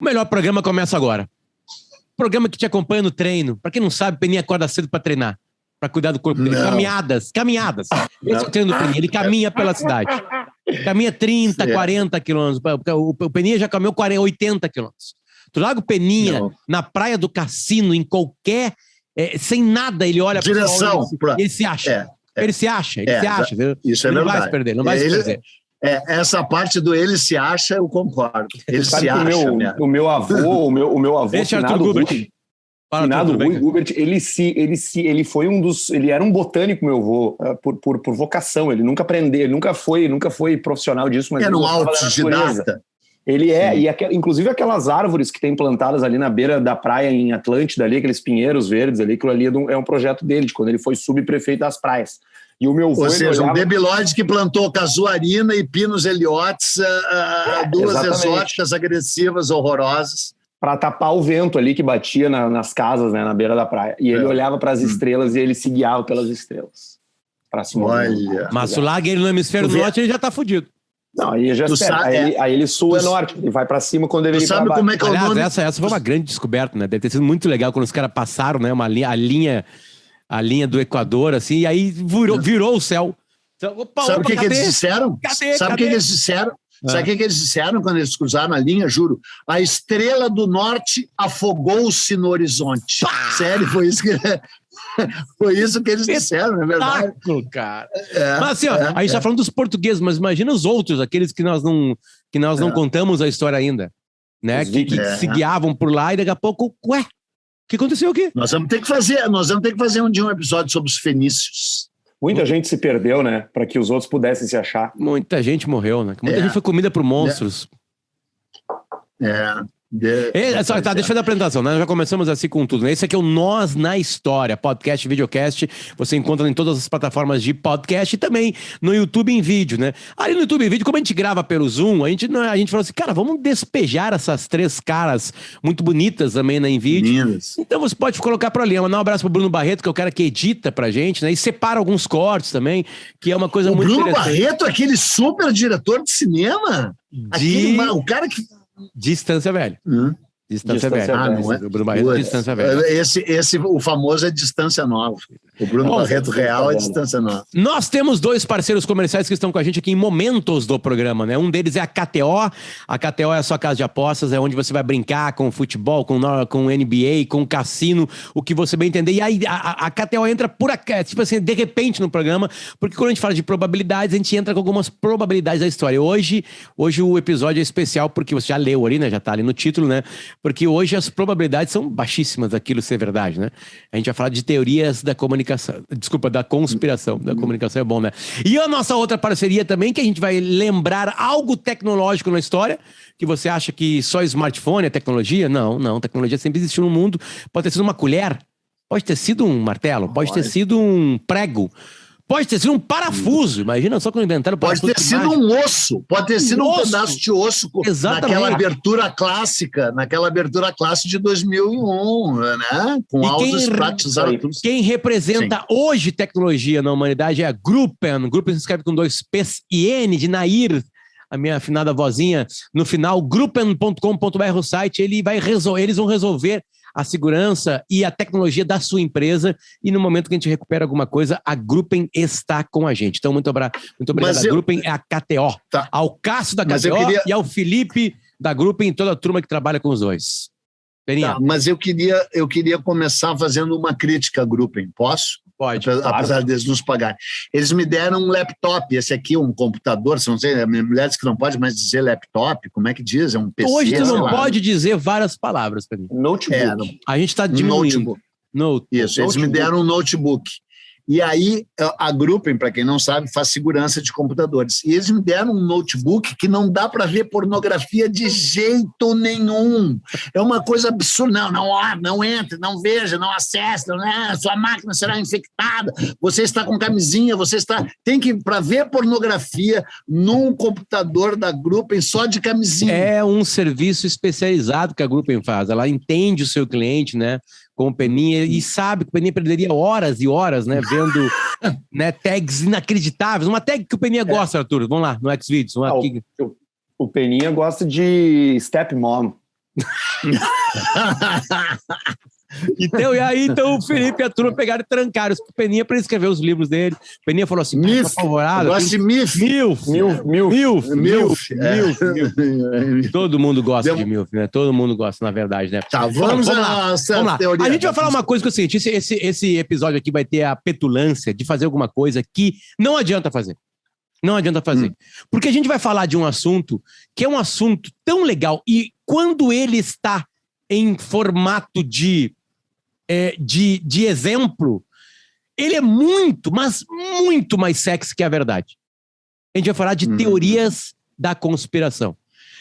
O melhor programa começa agora. Programa que te acompanha no treino. Pra quem não sabe, o Peninha acorda cedo pra treinar. Pra cuidar do corpo dele. Caminhadas. Esse é o treino do Peninha. Ele caminha pela cidade. Caminha 30, 40 quilômetros. O Peninha já caminhou 80 quilômetros. Tu larga o Peninha na praia do Cassino, em qualquer... sem nada, ele olha pra direção. Ele se acha. Ele se acha. Isso é verdade. Não vai se perder, não vai se perder. Essa parte do ele se acha, eu concordo. Ele se acha. O meu avô, esse Arthur Gubert. Finado Rui Gubert, ele foi um dos... Ele era um botânico, meu avô, por vocação. Ele nunca aprendeu, ele nunca foi profissional disso, mas... Era um autodidata. Ele inclusive aquelas árvores que tem plantadas ali na beira da praia em Atlântida, ali, aqueles pinheiros verdes ali, aquilo ali é um projeto dele, de quando ele foi subprefeito das praias. E o meu avô, ou seja, um debilóide que plantou casuarina e pinos heliotes, duas exóticas agressivas, horrorosas. Para tapar o vento ali que batia nas casas, né, na beira da praia. E ele olhava para as estrelas e ele se guiava pelas estrelas. Mas se larga ele no hemisfério norte, ele já tá fudido. Não, aí já aí ele sul é norte, ele vai pra cima quando ele sabe como é que é o nome? Essa foi uma grande descoberta, né? Deve ter sido muito legal quando os caras passaram, né? A linha do Equador, assim, e aí virou o céu. Sabe o que eles disseram? Sabe o que eles disseram? Sabe o que eles disseram quando eles cruzaram a linha? Juro. A estrela do norte afogou-se no horizonte. Sério, foi isso que eles disseram, não é verdade? Cara. Mas assim, a gente tá falando dos portugueses, mas imagina os outros, aqueles que nós não contamos a história ainda, né? Que se guiavam por lá e daqui a pouco, o que aconteceu aqui? Nós vamos ter que fazer um dia um episódio sobre os fenícios. Muita gente se perdeu, né? Para que os outros pudessem se achar. Muita gente morreu, né? Muita gente foi comida por monstros. Deixa eu fazer a apresentação, né? Já começamos assim com tudo, né? Esse aqui é o Nós na História, podcast, videocast. Você encontra em todas as plataformas de podcast e também no YouTube em vídeo, né? Ali no YouTube em vídeo, como a gente grava pelo Zoom, a gente falou assim, cara, vamos despejar essas três caras muito bonitas também, né, em vídeo. Então você pode colocar para ali. Mandar um abraço pro Bruno Barreto, que é o cara que edita pra gente, né? E separa alguns cortes também, que é uma coisa muito interessante. O Bruno Barreto, aquele super diretor de cinema? O cara que... Distância Velha. Distância Velha. Não é? O Bruno Barreto é Distância Velha. O famoso é Distância Nova. O Bruno Barreto real é Distância Nova. Nós temos dois parceiros comerciais que estão com a gente aqui em momentos do programa, né? Um deles é a KTO. A KTO é a sua casa de apostas, é onde você vai brincar com futebol, com NBA, com cassino, o que você bem entender. E aí a KTO entra tipo assim, de repente no programa, porque quando a gente fala de probabilidades, a gente entra com algumas probabilidades da história. Hoje o episódio é especial porque você já leu ali, né? Já tá ali no título, né? Porque hoje as probabilidades são baixíssimas daquilo ser verdade, né? A gente vai falar de teorias da comunicação. Desculpa, da conspiração. Da comunicação é bom, né? E a nossa outra parceria também, que a gente vai lembrar algo tecnológico na história, que você acha que só smartphone é tecnologia? Não. Tecnologia sempre existiu no mundo. Pode ter sido uma colher, pode ter sido um martelo, pode ter sido um prego, pode ter sido um parafuso. Imagina só quando inventaram o parafuso. Pode ter sido um osso. Pode ter sido um pedaço de osso. Naquela abertura clássica de 2001, né? Com áudios pratizados. Quem representa hoje tecnologia na humanidade é a Gruppen. Gruppen se escreve com 2 P's e N de Nair. A minha afinada vozinha no final. Gruppen.com.br o site. Eles vão resolver a segurança e a tecnologia da sua empresa, e no momento que a gente recupera alguma coisa, a Gruppen está com a gente. Então, muito obrigado. A Gruppen é a KTO. Tá. Ao Cássio da KTO e ao Felipe da Gruppen e toda a turma que trabalha com os dois. Tá, mas eu queria começar fazendo uma crítica à Gruppen. Posso? Pode. Apesar deles nos pagarem. Eles me deram um laptop, esse aqui é um computador, não sei, mulheres que não pode mais dizer laptop, como é que diz? É um PC. Hoje tu não pode dizer várias palavras para mim. Notebook. A gente está diminuindo. Isso, eles me deram um notebook. E aí, a Gruppen, para quem não sabe, faz segurança de computadores. E eles me deram um notebook que não dá para ver pornografia de jeito nenhum. É uma coisa absurda. Não entre, não veja, não acesse, sua máquina será infectada, você está com camisinha, tem que, para ver pornografia num computador da Gruppen só de camisinha. É um serviço especializado que a Gruppen faz. Ela entende o seu cliente, né? Com o Peninha, e sabe que o Peninha perderia horas e horas, né, vendo né, tags inacreditáveis. Uma tag que o Peninha gosta, Arthur. Vamos lá, no Xvideos. O Peninha gosta de stepmom. Então, e aí, então, o Felipe e a turma pegaram e trancaram o Peninha para escrever os livros dele. O Peninha falou assim: Milf. Gosto de Milf. Milf. Todo mundo gosta de Milf, né? Todo mundo gosta, na verdade, né? Tá, vamos lá. A gente vai falar uma coisa que é o seguinte: esse episódio aqui vai ter a petulância de fazer alguma coisa que não adianta fazer. Não adianta fazer. Porque a gente vai falar de um assunto que é um assunto tão legal e quando ele está em formato de exemplo, ele é muito, mas muito mais sexy que a verdade. A gente vai falar de teorias da conspiração.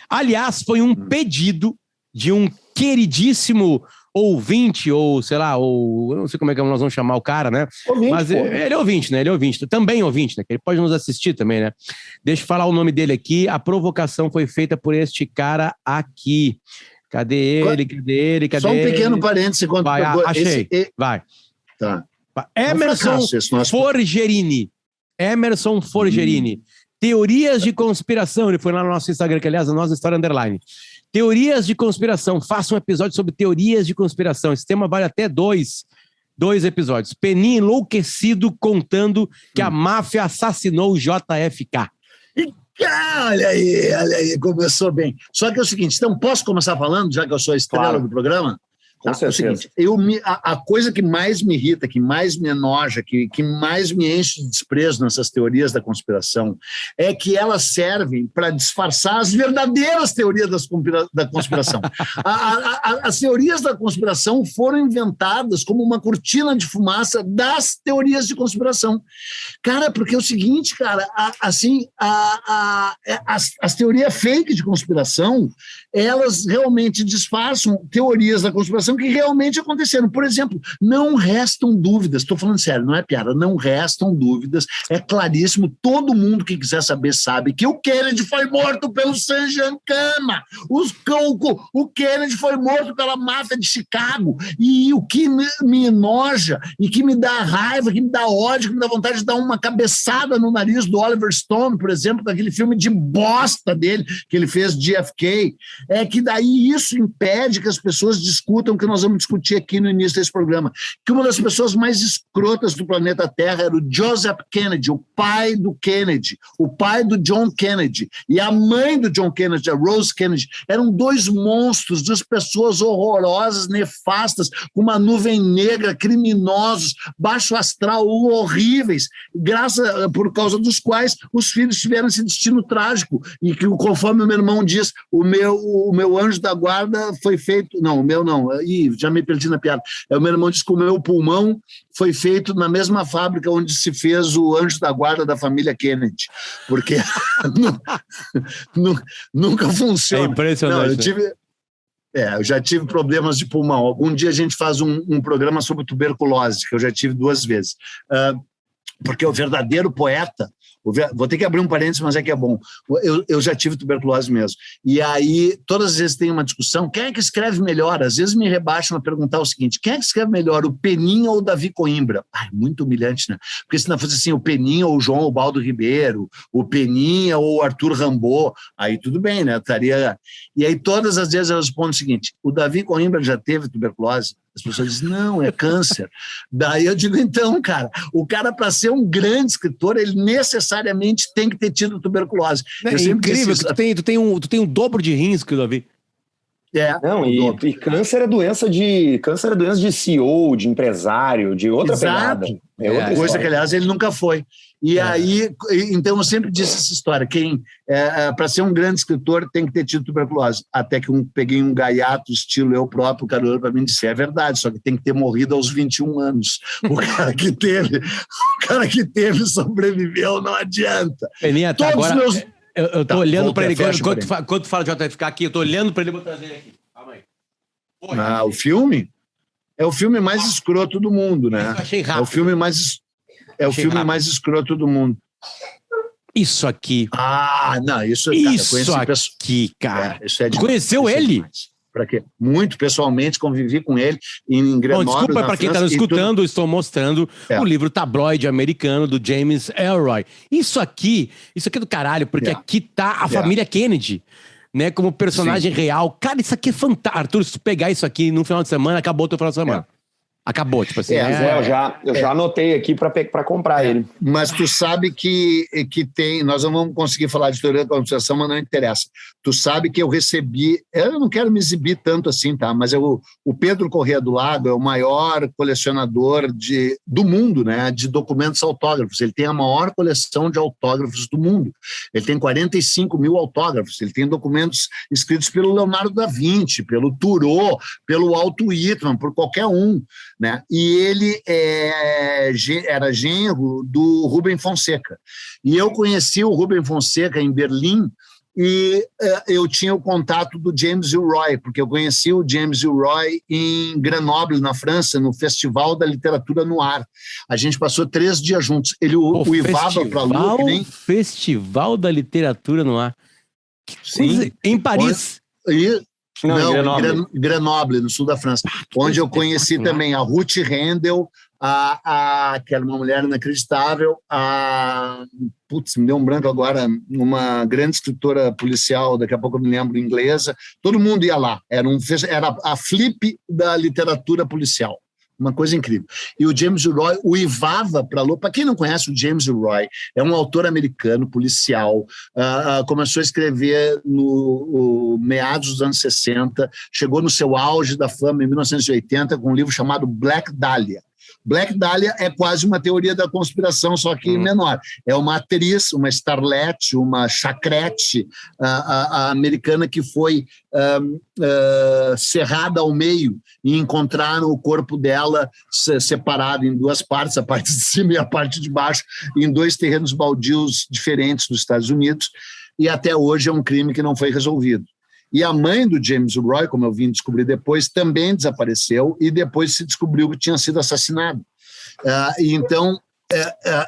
Aliás, foi um pedido de um queridíssimo ouvinte, ou sei lá, ou eu não sei como é que nós vamos chamar o cara, né? Ouvinte, mas ele é ouvinte, né? Ele é ouvinte, também ouvinte, né? Que ele pode nos assistir também, né? Deixa eu falar o nome dele aqui. A provocação foi feita por este cara aqui. Cadê ele? Só um pequeno parênteses. Vai, achei. Vai. Tá. Emerson Forgerini. Emerson Forgerini. Teorias de conspiração. Ele foi lá no nosso Instagram, que aliás, a nossa história underline. Teorias de conspiração. Faça um episódio sobre teorias de conspiração. Esse tema vale até dois episódios. Peninha enlouquecido contando que a máfia assassinou o JFK. Olha aí, começou bem. Só que é o seguinte, então posso começar falando, já que eu sou a estrela do programa? Com certeza. É o seguinte, a coisa que mais me irrita, que mais me enoja, que mais me enche de desprezo nessas teorias da conspiração, é que elas servem para disfarçar as verdadeiras teorias da conspiração. As teorias da conspiração foram inventadas como uma cortina de fumaça das teorias de conspiração. Cara, porque é o seguinte, cara, as teorias fake de conspiração, elas realmente disfarçam teorias da conspiração que realmente aconteceram. Por exemplo, não restam dúvidas, estou falando sério, não é piada, não restam dúvidas, é claríssimo, todo mundo que quiser saber sabe que o Kennedy foi morto pelo San Giancana, o Kennedy foi morto pela máfia de Chicago, e o que me enoja, e que me dá raiva, que me dá ódio, que me dá vontade de dar uma cabeçada no nariz do Oliver Stone, por exemplo, daquele filme de bosta dele, que ele fez de JFK, é que daí isso impede que as pessoas discutam o que nós vamos discutir aqui no início desse programa, que uma das pessoas mais escrotas do planeta Terra era o Joseph Kennedy, o pai do Kennedy, o pai do John Kennedy, e a mãe do John Kennedy, a Rose Kennedy, eram dois monstros, duas pessoas horrorosas, nefastas, com uma nuvem negra, criminosos, baixo astral, horríveis, por causa dos quais os filhos tiveram esse destino trágico, e que, conforme o meu irmão diz, o meu anjo da guarda foi feito, não, o meu não, já me perdi na piada, o meu irmão diz que o meu pulmão foi feito na mesma fábrica onde se fez o anjo da guarda da família Kennedy, porque nunca funciona. É impressionante. Eu já tive problemas de pulmão. Algum dia a gente faz um programa sobre tuberculose, que eu já tive 2 vezes. Porque o verdadeiro poeta, vou ter que abrir um parênteses, mas é que é bom, eu já tive tuberculose mesmo, e aí todas as vezes tem uma discussão, quem é que escreve melhor? Às vezes me rebaixam a perguntar o seguinte, quem é que escreve melhor, o Peninha ou o Davi Coimbra? Muito humilhante, né? Porque se não fosse assim, o Peninha ou o João Ubaldo Ribeiro, o Peninha ou o Arthur Rimbaud, aí tudo bem, né? E aí todas as vezes eu respondo o seguinte, o Davi Coimbra já teve tuberculose? As pessoas dizem, não, é câncer. Daí eu digo, então, cara, o cara, para ser um grande escritor, ele necessariamente tem que ter tido tuberculose. É incrível que tu tem um dobro de rins que o Davi. Não, e câncer é doença de CEO, de empresário, de outra pegada. É outra coisa que, aliás, ele nunca foi. E aí, então eu sempre disse essa história, para ser um grande escritor tem que ter tido tuberculose, até que peguei um gaiato estilo eu próprio, o cara olhou para mim e disse, é verdade, só que tem que ter morrido aos 21 anos, o cara que teve sobreviveu, não adianta. Peninha, tá, agora eu tô olhando para ele, quando tu fala de JFK aqui, eu tô olhando para ele e vou trazer ele aqui, calma aí. O filme? É o filme mais escroto do mundo, né? Eu achei rápido. É o filme mais escroto do mundo. Isso aqui. Não, isso aqui, cara. Isso é demais. Conheceu ele? Para quê? Muito pessoamente, convivi com ele em Grenoble. Desculpa para quem está nos escutando, estou mostrando o livro Tabloide Americano do James Ellroy. Isso aqui é do caralho, porque aqui tá a família Kennedy. né? Como personagem real. Cara, isso aqui é fantástico. Arthur, se tu pegar isso aqui no final de semana, acabou o teu final de semana. Acabou, tipo assim. Eu já anotei aqui para comprar ele. Mas tu sabe que tem... Nós não vamos conseguir falar de teoria da conspiração, mas não interessa. Tu sabe que eu recebi... Eu não quero me exibir tanto assim, tá? Mas o Pedro Corrêa do Lago é o maior colecionador do mundo, né? De documentos autógrafos. Ele tem a maior coleção de autógrafos do mundo. Ele tem 45 mil autógrafos. Ele tem documentos escritos pelo Leonardo da Vinci, pelo Turot, pelo Walt Whitman, por qualquer um, né? E ele era genro do Rubem Fonseca. E eu conheci o Rubem Fonseca em Berlim e eu tinha o contato do James Ellroy, porque eu conheci o James Ellroy em Grenoble, na França, no Festival da Literatura no Ar. A gente passou 3 dias juntos. Ele uivava para a lua. Festival da Literatura no Ar. Sim. Em Paris. Grenoble, no sul da França, onde eu conheci também a Ruth Rendell, que era uma mulher inacreditável, me deu um branco agora, uma grande escritora policial, daqui a pouco eu me lembro, inglesa. Todo mundo ia lá, era a flip da literatura policial. Uma coisa incrível. E o James Ellroy uivava para a lua. Para quem não conhece, o James Ellroy é um autor americano, policial, começou a escrever no meados dos anos 60, chegou no seu auge da fama em 1980 com um livro chamado Black Dahlia. Black Dahlia é quase uma teoria da conspiração, só que menor. É uma atriz, uma starlet, uma chacrete americana que foi cerrada ao meio e encontraram o corpo dela separado em 2 partes, a parte de cima e a parte de baixo, em 2 terrenos baldios diferentes dos Estados Unidos, e até hoje é um crime que não foi resolvido. E a mãe do James Ellroy, como eu vim descobrir depois, também desapareceu e depois se descobriu que tinha sido assassinado. Então,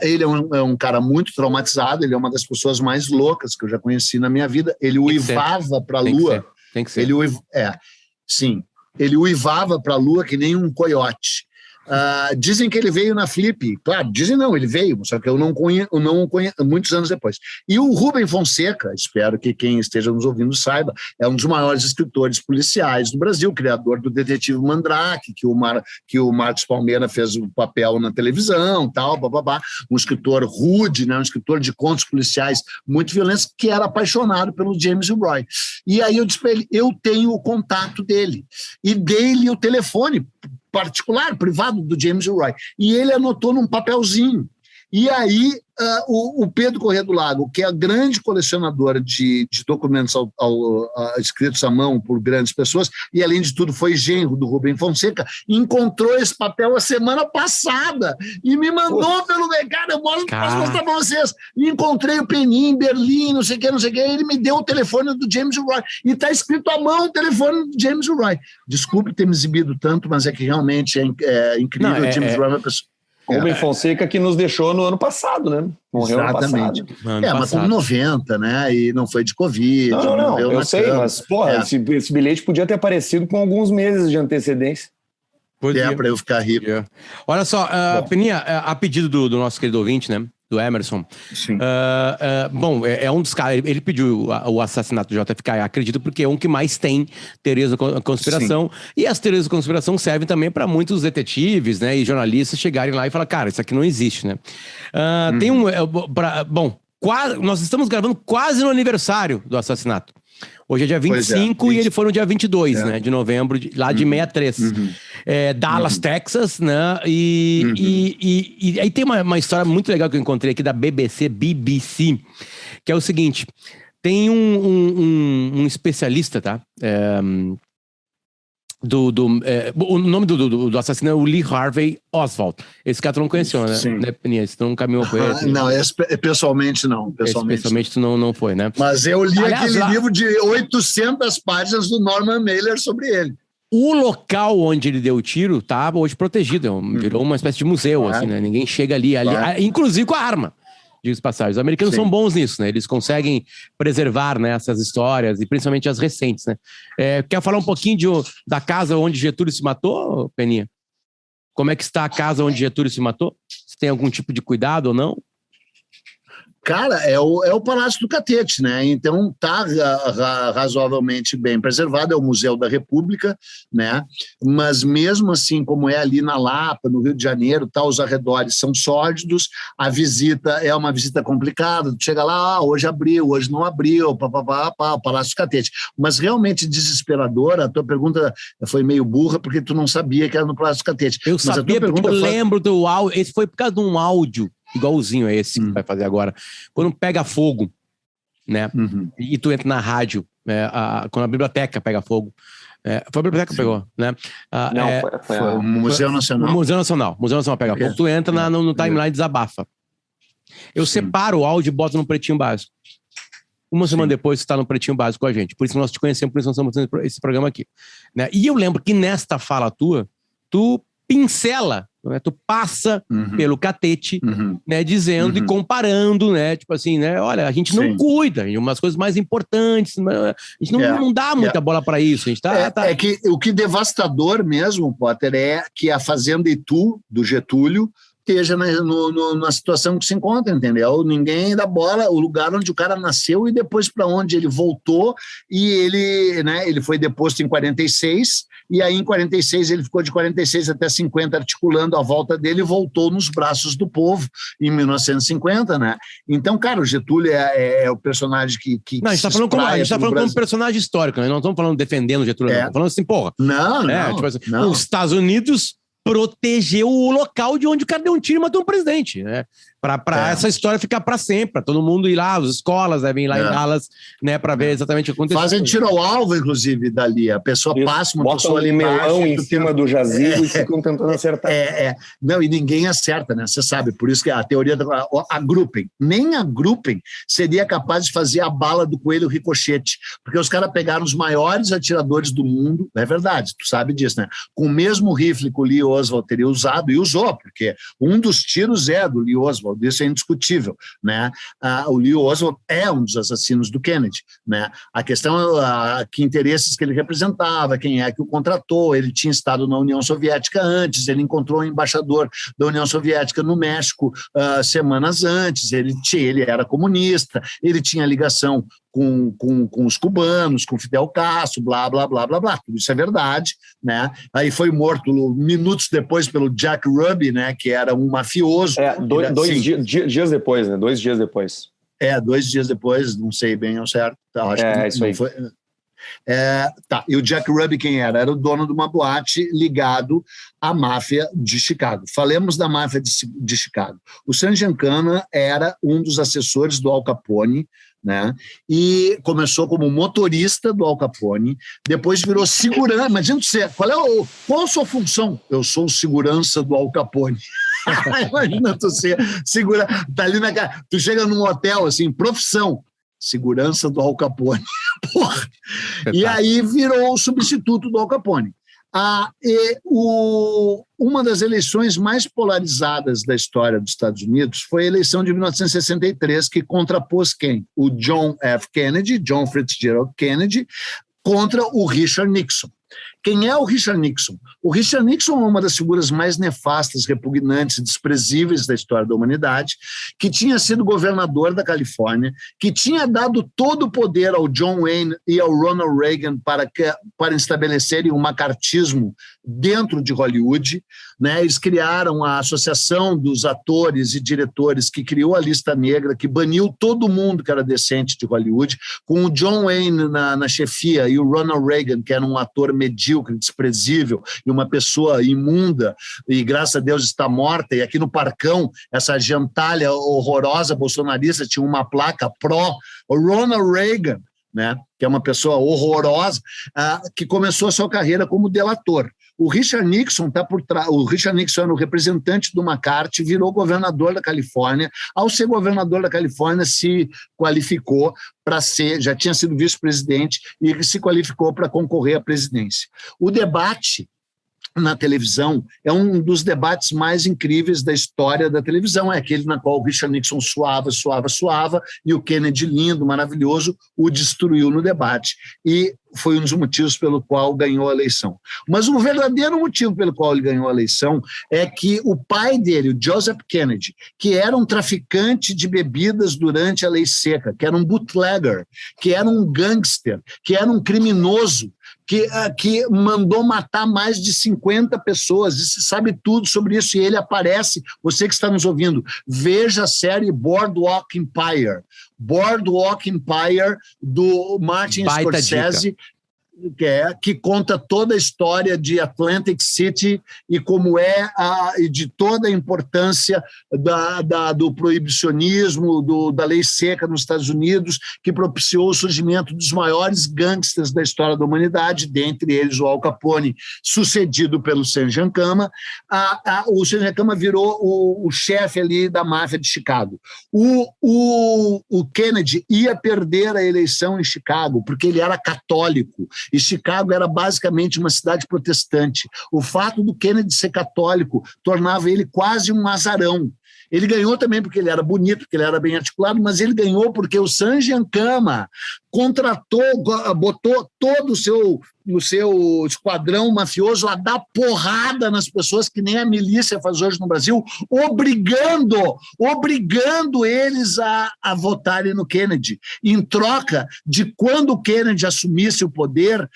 ele é um cara muito traumatizado, ele é uma das pessoas mais loucas que eu já conheci na minha vida. Ele uivava para a lua. Tem que ser. Ele uivava para a lua que nem um coiote. Dizem que ele veio na Flip, claro, dizem não, ele veio, só que eu não conheço muitos anos depois. E o Rubem Fonseca, espero que quem esteja nos ouvindo saiba, é um dos maiores escritores policiais do Brasil, criador do Detetive Mandrake, que o Marcos Palmeira fez o papel na televisão, tal, bababá, um escritor rude, né, um escritor de contos policiais muito violentos, que era apaixonado pelo James Ellroy. E aí eu disse para ele, eu tenho o contato dele, e dei-lhe o telefone particular, privado do James Ellroy. E ele anotou num papelzinho. E aí o Pedro Corrêa do Lago, que é a grande colecionadora de documentos escritos à mão por grandes pessoas, e além de tudo foi genro do Rubem Fonseca, encontrou esse papel a semana passada e me mandou pelo mercado, eu posso mostrar para vocês. E encontrei o Penin em Berlim, não sei o que, ele me deu o telefone do James Ellroy, e está escrito à mão o telefone do James Ellroy. Desculpe ter me exibido tanto, mas é que realmente é incrível. O James Ellroy é uma pessoa... Rubem Fonseca que nos deixou no ano passado, né? Morreu exatamente. ano passado. Mas com 90, né? E não foi de Covid. Não, eu sei, mas, porra, esse bilhete podia ter aparecido com alguns meses de antecedência. Para eu ficar rico. Olha só, Peninha, a pedido do nosso querido ouvinte, né? Do Emerson. Sim. Bom, é um dos caras. Ele pediu o assassinato do JFK, acredito, porque é um que mais tem teorias da conspiração. Sim. E as teorias da conspiração servem também para muitos detetives, né, e jornalistas chegarem lá e falar, cara, isso aqui não existe, né? Tem nós estamos gravando quase no aniversário do assassinato. Hoje é dia 25 e ele foi no dia 22, né, de novembro, lá de 63. Dallas, Texas, né? E aí tem uma história muito legal que eu encontrei aqui da BBC, que é o seguinte: tem um especialista, tá? O nome do assassino é o Lee Harvey Oswald. Esse cara tu não conheceu, né? Sim. Esse tu não caminhou com ele. Não, pessoalmente não. Pessoalmente tu não foi, né? Mas eu li aquele livro de 800 páginas do Norman Mailer sobre ele. O local onde ele deu o tiro estava hoje protegido. Virou uma espécie de museu, assim, né? Ninguém chega ali, inclusive com a arma. Diz passagem. Os americanos são bons nisso, né? Eles conseguem preservar, né, essas histórias, e principalmente as recentes, né? Quer falar um pouquinho da casa onde Getúlio se matou, Peninha? Como é que está a casa onde Getúlio se matou? Se tem algum tipo de cuidado ou não? Cara, é o Palácio do Catete, né? Então tá razoavelmente bem preservado, é o Museu da República, né? Mas mesmo assim, como é ali na Lapa, no Rio de Janeiro, tá, os arredores são sórdidos, a visita é uma visita complicada, tu chega lá, hoje abriu, hoje não abriu, o Palácio do Catete. Mas realmente desesperadora, a tua pergunta foi meio burra, porque tu não sabia que era no Palácio do Catete. Eu sabia, porque eu lembro do áudio, esse foi por causa de um áudio igualzinho a esse que vai fazer agora. Quando pega fogo, né? E tu entra na rádio, quando a biblioteca pega fogo. Foi a biblioteca que pegou, né? Não, foi o Museu Nacional. O Museu Nacional pega fogo. Tu entra no timeline e desabafa. Eu separo o áudio e boto no Pretinho Básico. Uma semana depois, você está no Pretinho Básico com a gente. Por isso que nós te conhecemos, por isso nós estamos fazendo esse programa aqui. Né? E eu lembro que nesta fala tua, tu pincela, né? Tu passa pelo Catete, né? Dizendo e comparando, né? Tipo assim, né? Olha, a gente não cuida, umas coisas mais importantes, a gente não dá muita bola para isso. A gente É que o que devastador mesmo, Potter, é que a Fazenda Itu, do Getúlio, esteja na situação que se encontra, entendeu? Ninguém dá bola, o lugar onde o cara nasceu e depois para onde ele voltou, e ele foi deposto em 46, e aí em 46 ele ficou de 46 até 50 articulando a volta dele e voltou nos braços do povo em 1950, né? Então, cara, o Getúlio é o personagem que não, a gente tá falando como personagem histórico, né? Não estamos falando defendendo o Getúlio, não. Estamos falando assim, porra. Tipo assim, os Estados Unidos protegeu o local de onde o cara deu um tiro e matou um presidente, né? Para essa história ficar para sempre, para todo mundo ir lá, as escolas devem ir lá em Dallas, né, para ver exatamente o que aconteceu. Fazem tiro ao alvo, inclusive, dali. A pessoa passa uma pessoa ali melão em cima do jazigo e ficam tentando acertar. Não, e ninguém acerta, né? Você sabe, por isso que a teoria a grouping, nem a grouping seria capaz de fazer a bala do coelho ricochete, porque os caras pegaram os maiores atiradores do mundo, é verdade, tu sabe disso, né? Com o mesmo rifle que o Lee Oswald teria usado, e usou, porque um dos tiros é do Lee Oswald, isso é indiscutível, né? O Lee Oswald é um dos assassinos do Kennedy, né? A questão é que interesses que ele representava, quem é que o contratou, ele tinha estado na União Soviética antes, ele encontrou o embaixador da União Soviética no México semanas antes, ele era comunista, ele tinha ligação com os cubanos, com Fidel Castro, blá, blá, blá, blá, blá. Tudo isso é verdade, né? Aí foi morto minutos depois pelo Jack Ruby, né? Que era um mafioso. Dias depois, né? 2 dias depois. 2 dias depois, não sei bem ao certo. Acho que isso aí. Foi. E o Jack Ruby quem era? Era o dono de uma boate ligado à máfia de Chicago. Falemos da máfia de Chicago. O Sam Giancana era um dos assessores do Al Capone, né? E começou como motorista do Al Capone, depois virou segurança. Imagina você, qual a sua função? Eu sou o segurança do Al Capone. Imagina tu ser segurança, tá ali tu chega num hotel assim, profissão, segurança do Al Capone. Porra. E aí virou o substituto do Al Capone. Uma das eleições mais polarizadas da história dos Estados Unidos foi a eleição de 1963, que contrapôs quem? O John Fitzgerald Kennedy, contra o Richard Nixon. Quem é o Richard Nixon? O Richard Nixon é uma das figuras mais nefastas, repugnantes e desprezíveis da história da humanidade, que tinha sido governador da Califórnia, que tinha dado todo o poder ao John Wayne e ao Ronald Reagan para estabelecerem um macartismo dentro de Hollywood, né? Eles criaram a Associação dos Atores e Diretores, que criou a lista negra, que baniu todo mundo que era decente de Hollywood, com o John Wayne na chefia e o Ronald Reagan, que era um ator medíocre, desprezível e uma pessoa imunda, e graças a Deus está morta, e aqui no Parcão, essa gentalha horrorosa bolsonarista tinha uma placa pró Ronald Reagan, né, que é uma pessoa horrorosa, que começou a sua carreira como delator. O Richard Nixon está por trás. O Richard Nixon era o representante do McCarthy, virou governador da Califórnia. Ao ser governador da Califórnia, se qualificou para já tinha sido vice-presidente e se qualificou para concorrer à presidência. O debate na televisão é um dos debates mais incríveis da história da televisão, é aquele na qual o Richard Nixon suava, e o Kennedy, lindo, maravilhoso, o destruiu no debate. E foi um dos motivos pelo qual ganhou a eleição. Mas o verdadeiro motivo pelo qual ele ganhou a eleição é que o pai dele, o Joseph Kennedy, que era um traficante de bebidas durante a lei seca, que era um bootlegger, que era um gangster, que era um criminoso, que mandou matar mais de 50 pessoas, e se sabe tudo sobre isso, e ele aparece, você que está nos ouvindo, veja a série Boardwalk Empire, do Martin Scorsese, que conta toda a história de Atlantic City e como e de toda a importância do proibicionismo, da lei seca nos Estados Unidos, que propiciou o surgimento dos maiores gangsters da história da humanidade, dentre eles o Al Capone, sucedido pelo Sam Giancana. O Sam Giancana virou o chefe ali da máfia de Chicago. O Kennedy ia perder a eleição em Chicago, porque ele era católico, e Chicago era basicamente uma cidade protestante. O fato do Kennedy ser católico tornava ele quase um azarão. Ele ganhou também porque ele era bonito, porque ele era bem articulado, mas ele ganhou porque o Sam Giancana botou todo o seu esquadrão mafioso a dar porrada nas pessoas, que nem a milícia faz hoje no Brasil, obrigando eles a votarem no Kennedy, em troca de, quando o Kennedy assumisse o poder,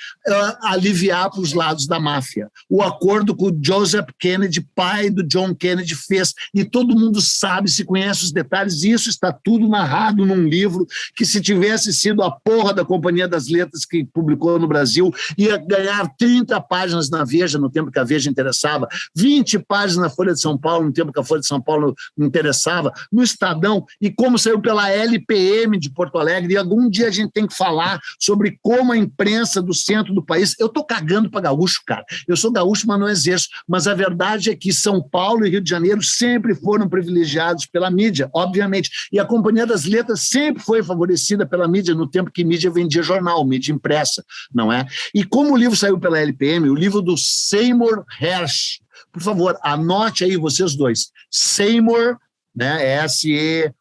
aliviar para os lados da máfia. O acordo que o Joseph Kennedy, pai do John Kennedy, fez, e todo mundo sabe, se conhece os detalhes, isso está tudo narrado num livro que, se tivesse sido a porra da Companhia das Letras que publicou no Brasil, ia ganhar 30 páginas na Veja, no tempo que a Veja interessava, 20 páginas na Folha de São Paulo, no tempo que a Folha de São Paulo interessava, no Estadão, e como saiu pela LPM de Porto Alegre. E algum dia a gente tem que falar sobre como a imprensa do centro do país... Eu estou cagando para gaúcho, cara. Eu sou gaúcho, mas não exerço. Mas a verdade é que São Paulo e Rio de Janeiro sempre foram privilegiados pela mídia, obviamente. E a Companhia das Letras sempre foi favorecida pela mídia, no tempo que mídia vendia jornal, mídia impressa, não é? E como o livro saiu pela LPM, o livro do Seymour Hersh, por favor, anote aí vocês dois, Seymour, né, S-E-Y-M-O-U-R,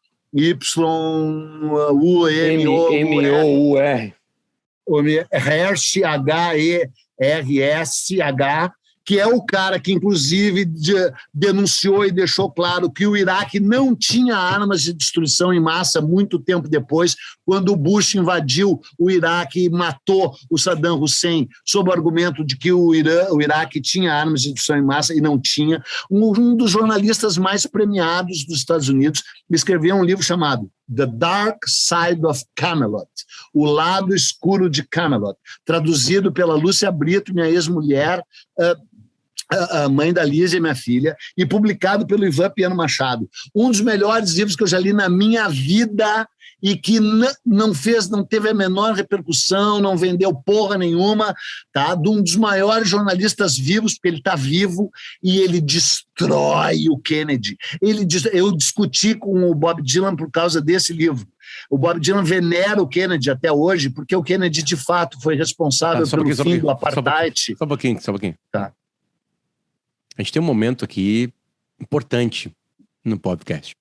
Hersh, H-E-R-S-H, que é o cara que, inclusive, denunciou e deixou claro que o Iraque não tinha armas de destruição em massa muito tempo depois, quando o Bush invadiu o Iraque e matou o Saddam Hussein, sob o argumento de que o Iraque tinha armas de destruição em massa, e não tinha. Um dos jornalistas mais premiados dos Estados Unidos escreveu um livro chamado The Dark Side of Camelot, O Lado Escuro de Camelot, traduzido pela Lúcia Brito, minha ex-mulher, a mãe da Lígia, minha filha, e publicado pelo Ivan Piano Machado. Um dos melhores livros que eu já li na minha vida, e que não teve a menor repercussão, não vendeu porra nenhuma, tá? De um dos maiores jornalistas vivos, porque ele está vivo, e ele destrói o Kennedy. Eu discuti com o Bob Dylan por causa desse livro. O Bob Dylan venera o Kennedy até hoje, porque o Kennedy, de fato, foi responsável pelo fim do apartheid. Só um pouquinho. Tá. A gente tem um momento aqui importante no podcast.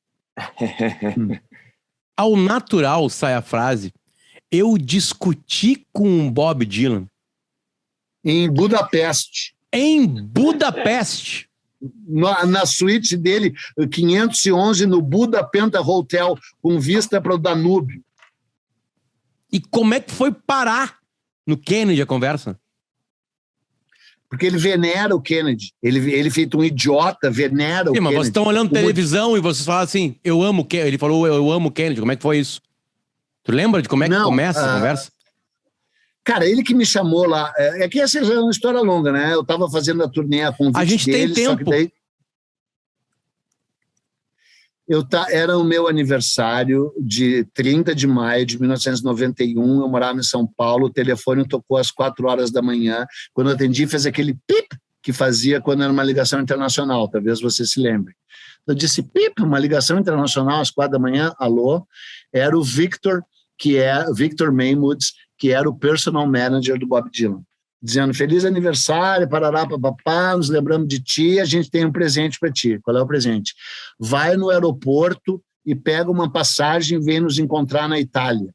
Ao natural sai a frase: eu discuti com o Bob Dylan. Em Budapeste. Em Budapeste. Na suíte dele, 511, no Buda Penta Hotel, com vista para o Danúbio. E como é que foi parar no Kennedy a conversa? Porque ele venera o Kennedy. Ele feito um idiota, venera o Kennedy. Mas vocês estão olhando televisão e vocês falam assim, eu amo o Kennedy. Ele falou, eu amo o Kennedy. Como é que foi isso? Tu lembra de como é que começa a conversa? Cara, ele que me chamou lá. É que essa é uma história longa, né? Eu estava fazendo a turnê a convite dele. A gente tem tempo. Só que daí... Era o meu aniversário de 30 de maio de 1991, eu morava em São Paulo, o telefone tocou às 4 horas da manhã, quando eu atendi fez aquele pip que fazia quando era uma ligação internacional, talvez você se lembre. Eu disse pip, uma ligação internacional às 4 da manhã, alô, era o Victor Maymuth, que era o personal manager do Bob Dylan, dizendo, feliz aniversário, parará, papapá, nos lembramos de ti, a gente tem um presente para ti. Qual é o presente? Vai no aeroporto e pega uma passagem e vem nos encontrar na Itália.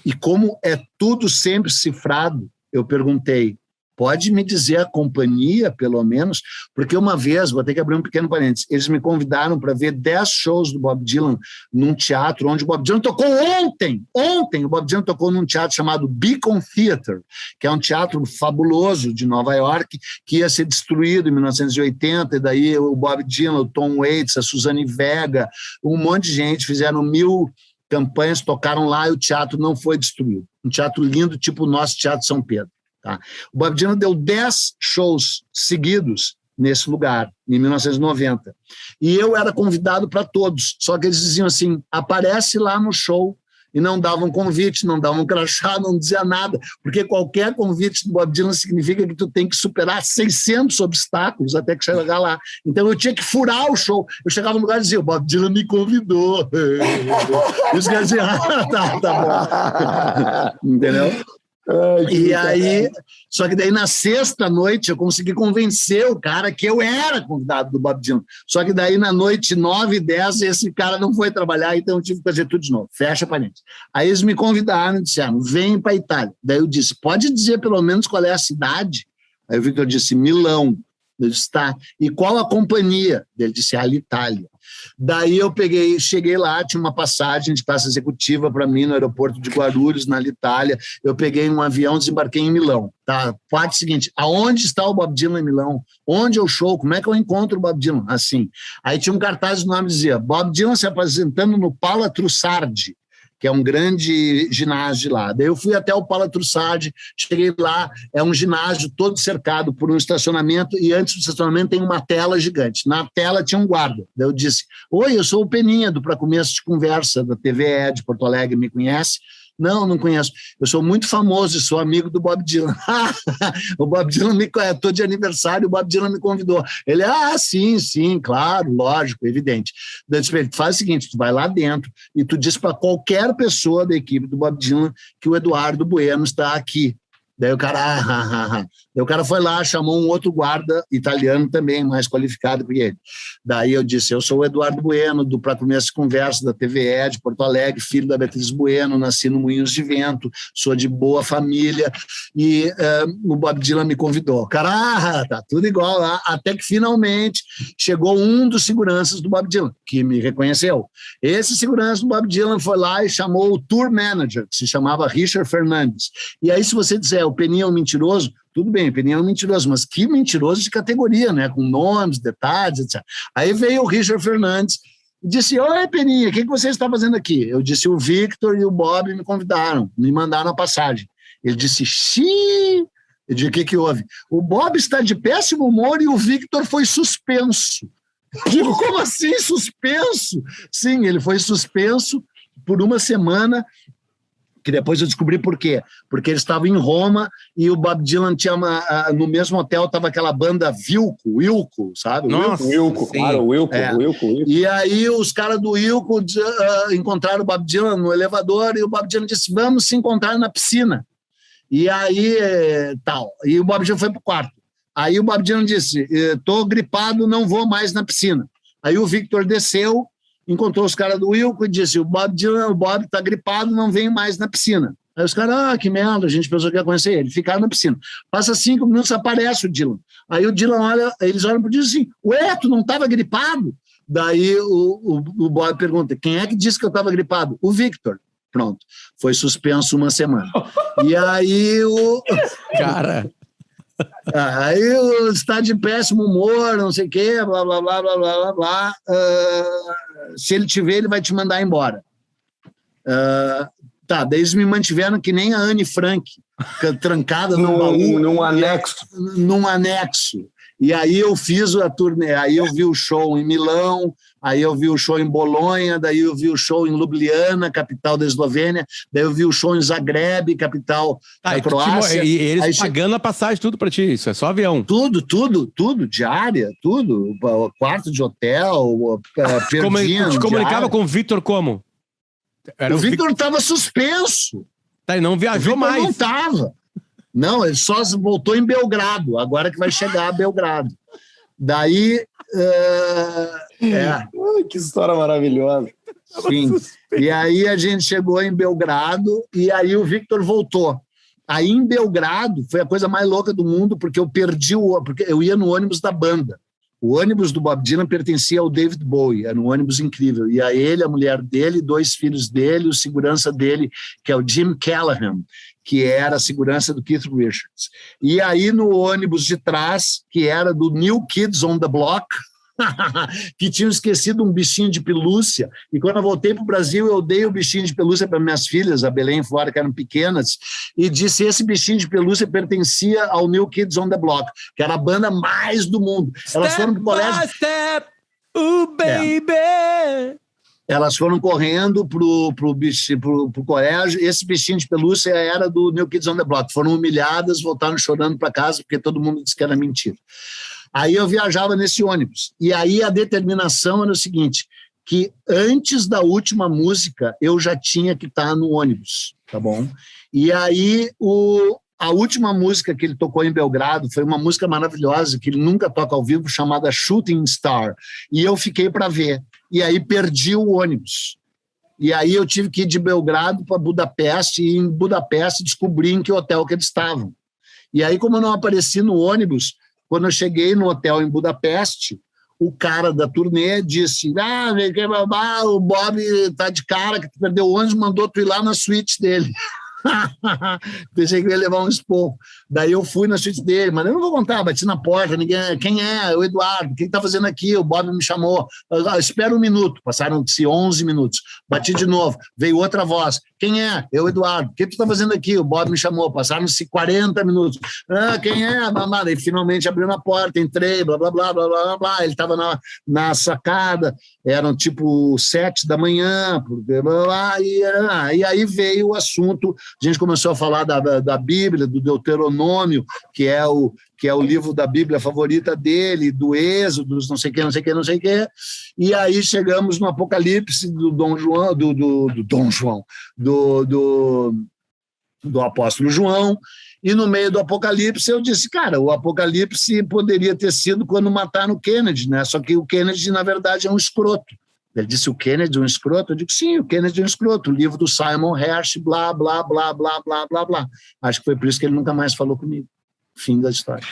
E como é tudo sempre cifrado, eu perguntei, pode me dizer a companhia, pelo menos? Porque uma vez, vou ter que abrir um pequeno parênteses, eles me convidaram para ver 10 shows do Bob Dylan num teatro onde o Bob Dylan tocou ontem. Ontem o Bob Dylan tocou num teatro chamado Beacon Theatre, que é um teatro fabuloso de Nova York, que ia ser destruído em 1980, e daí o Bob Dylan, o Tom Waits, a Suzanne Vega, um monte de gente, fizeram 1000 campanhas, tocaram lá e o teatro não foi destruído. Um teatro lindo, tipo o nosso Teatro São Pedro. Tá? O Bob Dylan deu 10 shows seguidos nesse lugar, em 1990. E eu era convidado para todos, só que eles diziam assim, aparece lá no show, e não davam convite, não davam crachá, não dizia nada, porque qualquer convite do Bob Dylan significa que tu tem que superar 600 obstáculos até que chegar lá. Então eu tinha que furar o show. Eu chegava no lugar e dizia, o Bob Dylan me convidou. E os caras diziam, tá bom. Entendeu? E aí, só que daí na sexta noite eu consegui convencer o cara que eu era convidado do Bob Dylan. Só que daí na noite 9 e 10 esse cara não foi trabalhar, então eu tive que fazer tudo de novo. Fecha parênteses. Aí eles me convidaram e disseram, vem para a Itália. Daí eu disse, pode dizer pelo menos qual é a cidade? Aí o Victor disse, Milão. Eu disse, tá. E qual a companhia? Ele disse, Alitalia. Daí eu cheguei lá, tinha uma passagem de classe executiva para mim no aeroporto de Guarulhos, na Alitalia. Eu peguei um avião, desembarquei em Milão. Tá? Parte seguinte, aonde está o Bob Dylan em Milão? Onde é o show? Como é que eu encontro o Bob Dylan? Assim. Aí tinha um cartaz, o nome dizia, Bob Dylan se apresentando no Pala Trussardi, que é um grande ginásio lá. Daí eu fui até o Pala Trussardi, cheguei lá, é um ginásio todo cercado por um estacionamento, e antes do estacionamento tem uma tela gigante. Na tela tinha um guarda. Daí eu disse, oi, eu sou o Peninha, do Pra Começo de Conversa, da TVE de Porto Alegre, me conhece? Não conheço. Eu sou muito famoso e sou amigo do Bob Dylan. O Bob Dylan estou de aniversário, o Bob Dylan me convidou. Ele, sim, claro, lógico, evidente. Daí eu disse, ele, faz o seguinte, tu vai lá dentro e tu diz para qualquer pessoa da equipe do Bob Dylan que o Eduardo Bueno está aqui. Daí o cara, Daí o cara foi lá, chamou um outro guarda italiano também, mais qualificado que ele. Daí eu disse, eu sou o Eduardo Bueno, do Pra Começo de Conversa, da TVE de Porto Alegre, filho da Beatriz Bueno, nasci no Moinhos de Vento, sou de boa família, e o Bob Dylan me convidou. Cara, tá tudo igual lá, até que finalmente chegou um dos seguranças do Bob Dylan, que me reconheceu. Esse segurança do Bob Dylan foi lá e chamou o tour manager, que se chamava Richard Fernandes. E aí, se você disser, o Peninha é um mentiroso, tudo bem, o Peninha é um mentiroso, mas que mentiroso de categoria, né? Com nomes, detalhes, etc. Aí veio o Richard Fernandes e disse, oi, Peninha, o que você está fazendo aqui? Eu disse, o Victor e o Bob me convidaram, me mandaram a passagem. Ele disse, xiii. Eu disse, o que houve? O Bob está de péssimo humor e o Victor foi suspenso. Eu digo, como assim suspenso? Sim, ele foi suspenso por uma semana, que depois eu descobri por quê. Porque ele estava em Roma e o Bob Dylan tinha no mesmo hotel estava aquela banda Wilco, sabe? Nossa, Wilco, claro, Wilco. E aí os caras do Wilco encontraram o Bob Dylan no elevador e o Bob Dylan disse, vamos se encontrar na piscina. E aí, tal. E o Bob Dylan foi pro quarto. Aí o Bob Dylan disse, estou gripado, não vou mais na piscina. Aí o Victor desceu, encontrou os caras do Wilco e disse, o Bob está gripado, não vem mais na piscina. Aí os caras, que merda, a gente pensou que ia conhecer ele. Ficaram na piscina. Passa 5 minutos, aparece o Dylan. Aí o Dylan olha, eles olham para o Dylan assim, ué, tu não estava gripado? Daí o Bob pergunta, quem é que disse que eu estava gripado? O Victor. Pronto, foi suspenso uma semana. E aí o... Cara... Aí está de péssimo humor, não sei o quê, blá, blá, blá, blá, blá, blá, blá. Se ele te ver, ele vai te mandar embora. Tá, daí eles me mantiveram que nem a Anne Frank, trancada num baú. Num anexo. E aí eu fiz a turnê, aí eu vi o show em Milão, aí eu vi o show em Bolonha, daí eu vi o show em Ljubljana, capital da Eslovênia, daí eu vi o show em Zagreb, capital da Croácia. E eles aí, pagando a passagem, tudo pra ti, isso é só avião. Tudo, diária, tudo, quarto de hotel, perdido. Te comunicava com o Victor como? O Victor estava suspenso. Tá, e não viajou mais. Não estava. Não, ele só voltou em Belgrado, agora que vai chegar a Belgrado. Daí... Que história maravilhosa. Sim. E aí a gente chegou em Belgrado e aí o Victor voltou. Aí em Belgrado foi a coisa mais louca do mundo, porque porque eu ia no ônibus da banda. O ônibus do Bob Dylan pertencia ao David Bowie, era um ônibus incrível. E a ele, a mulher dele, 2 filhos dele, o segurança dele, que é o Jim Callahan, que era a segurança do Keith Richards. E aí no ônibus de trás, que era do New Kids on the Block, que tinham esquecido um bichinho de pelúcia, e quando eu voltei para o Brasil, eu dei o bichinho de pelúcia para minhas filhas, a Belém e Flora, que eram pequenas, e disse esse bichinho de pelúcia pertencia ao New Kids on the Block, que era a banda mais do mundo. Elas foram para o colégio... Step, baby! Elas foram correndo pro colégio. Esse bichinho de pelúcia era do New Kids on the Block. Foram humilhadas, voltaram chorando para casa, porque todo mundo disse que era mentira. Aí eu viajava nesse ônibus. E aí a determinação era o seguinte, que antes da última música, eu já tinha que estar no ônibus, tá bom? E aí a última música que ele tocou em Belgrado foi uma música maravilhosa, que ele nunca toca ao vivo, chamada Shooting Star. E eu fiquei para ver. E aí perdi o ônibus. E aí eu tive que ir de Belgrado para Budapeste, e em Budapeste descobri em que hotel que eles estavam. E aí, como eu não apareci no ônibus, quando eu cheguei no hotel em Budapeste, o cara da turnê disse, o Bob tá de cara, que tu perdeu o ônibus, mandou tu ir lá na suíte dele. Pensei que ia levar um esporro. Daí eu fui na suíte dele, mas eu não vou contar, bati na porta, ninguém, quem é? O Eduardo, o que está fazendo aqui? O Bob me chamou. Espera um minuto, passaram-se 11 minutos. Bati de novo, veio outra voz. Quem é? Eu, Eduardo. O que tu está fazendo aqui? O Bob me chamou. Passaram-se 40 minutos. Quem é? Mamada. E finalmente abriu na porta, entrei, blá, blá, blá, blá, blá, blá. Ele estava na sacada, eram tipo 7 da manhã, blá, blá, blá, e aí veio o assunto. A gente começou a falar da Bíblia, do Deuteronômio, que é o livro da Bíblia favorita dele, do Êxodo, não sei o que. E aí chegamos no Apocalipse do do apóstolo João, e no meio do Apocalipse eu disse, cara, o Apocalipse poderia ter sido quando mataram o Kennedy, né? Só que o Kennedy, na verdade, é um escroto. Ele disse, o Kennedy é um escroto? Eu digo, sim, o Kennedy é um escroto. O livro do Simon Hersh, blá, blá, blá, blá, blá, blá, blá. Acho que foi por isso que ele nunca mais falou comigo. Fim da história.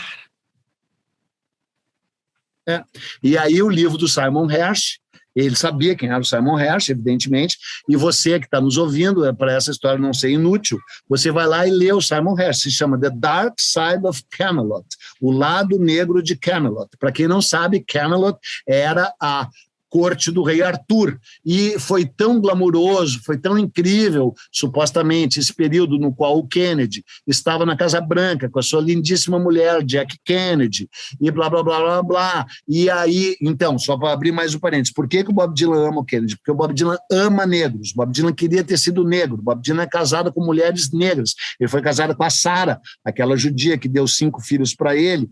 E aí o livro do Simon Hersh, ele sabia quem era o Simon Hersh, evidentemente, e você que está nos ouvindo, para essa história não ser inútil, você vai lá e lê o Simon Hersh, se chama The Dark Side of Camelot, o lado negro de Camelot. Para quem não sabe, Camelot era a corte do rei Arthur, e foi tão glamuroso, foi tão incrível, supostamente, esse período no qual o Kennedy estava na Casa Branca com a sua lindíssima mulher, Jack Kennedy, e blá, blá, blá, blá, blá. E aí, então, só para abrir mais um parênteses, por que o Bob Dylan ama o Kennedy? Porque o Bob Dylan ama negros, o Bob Dylan queria ter sido negro, o Bob Dylan é casado com mulheres negras, ele foi casado com a Sarah, aquela judia que deu 5 filhos para ele,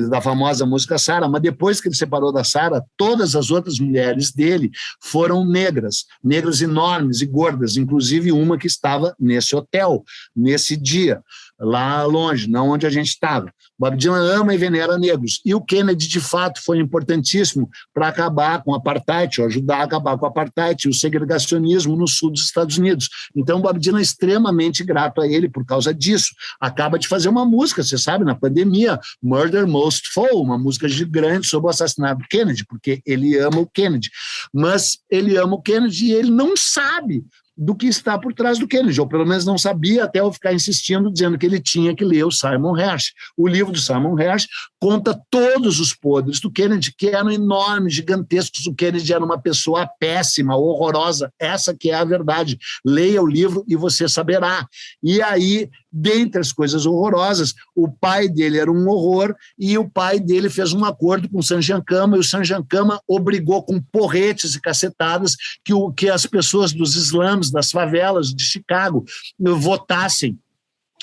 da famosa música Sarah, mas depois que ele separou da Sarah, todas as outras mulheres dele foram negras enormes e gordas, inclusive uma que estava nesse hotel, nesse dia, lá longe, não onde a gente estava. Bob Dylan ama e venera negros. E o Kennedy, de fato, foi importantíssimo para acabar com o apartheid, ou ajudar a acabar com o apartheid e o segregacionismo no sul dos Estados Unidos. Então, Bob Dylan é extremamente grato a ele por causa disso. Acaba de fazer uma música, você sabe, na pandemia, Murder Most Foul, uma música gigante sobre o assassinato do Kennedy, porque ele ama o Kennedy. Mas ele ama o Kennedy e ele não sabe do que está por trás do Kennedy, ou pelo menos não sabia até eu ficar insistindo, dizendo que ele tinha que ler o Simon Hersh. O livro do Simon Hersh conta todos os podres do Kennedy, que eram enormes, gigantescos. O Kennedy era uma pessoa péssima, horrorosa. Essa que é a verdade. Leia o livro e você saberá. E aí, dentre as coisas horrorosas, o pai dele era um horror e o pai dele fez um acordo com o Sanjankama e o Sanjankama obrigou com porretes e cacetadas que as pessoas dos slums, das favelas de Chicago, votassem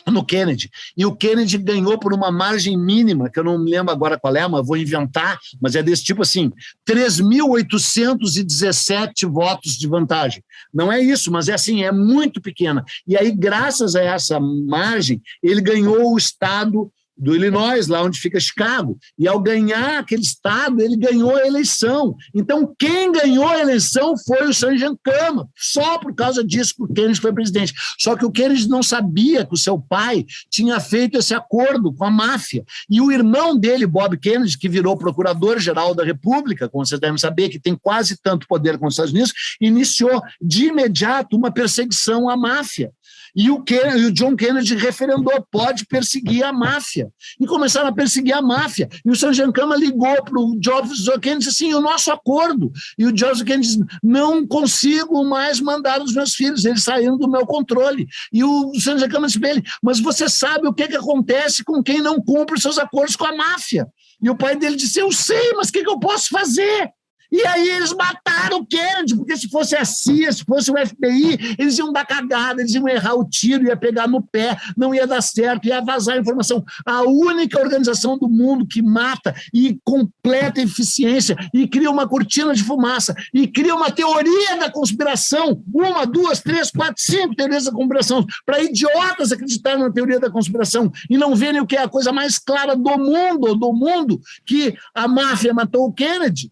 no Kennedy. E o Kennedy ganhou por uma margem mínima, que eu não me lembro agora qual é, mas vou inventar, mas é desse tipo assim, 3.817 votos de vantagem. Não é isso, mas é assim, é muito pequena. E aí, graças a essa margem, ele ganhou o estado do Illinois, lá onde fica Chicago. E ao ganhar aquele estado, ele ganhou a eleição. Então, quem ganhou a eleição foi o Sam Giancana, só por causa disso que o Kennedy foi presidente. Só que o Kennedy não sabia que o seu pai tinha feito esse acordo com a máfia. E o irmão dele, Bob Kennedy, que virou procurador-geral da República, como vocês devem saber, que tem quase tanto poder como os Estados Unidos, iniciou de imediato uma perseguição à máfia. E o John Kennedy referendou, pode perseguir a máfia. E começaram a perseguir a máfia. E o Sam Giancana ligou para o Joseph Kennedy e disse assim, o nosso acordo. E o Joseph Kennedy disse, não consigo mais mandar os meus filhos, eles saíram do meu controle. E o Sam Giancana disse para ele, mas você sabe o que acontece com quem não cumpre os seus acordos com a máfia? E o pai dele disse, eu sei, mas o que eu posso fazer? E aí eles mataram o Kennedy, porque se fosse a CIA, se fosse o FBI, eles iam dar cagada, eles iam errar o tiro, ia pegar no pé, não ia dar certo, ia vazar a informação. A única organização do mundo que mata e completa eficiência e cria uma cortina de fumaça e cria uma teoria da conspiração, 1, 2, 3, 4, 5 teorias da conspiração, para idiotas acreditarem na teoria da conspiração e não verem o que é a coisa mais clara do mundo, que a máfia matou o Kennedy.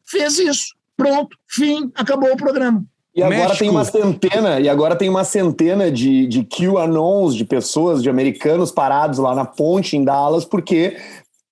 Fez isso. Pronto, fim, acabou o programa. E agora tem uma centena de QAnons, de pessoas, de americanos parados lá na ponte em Dallas, porque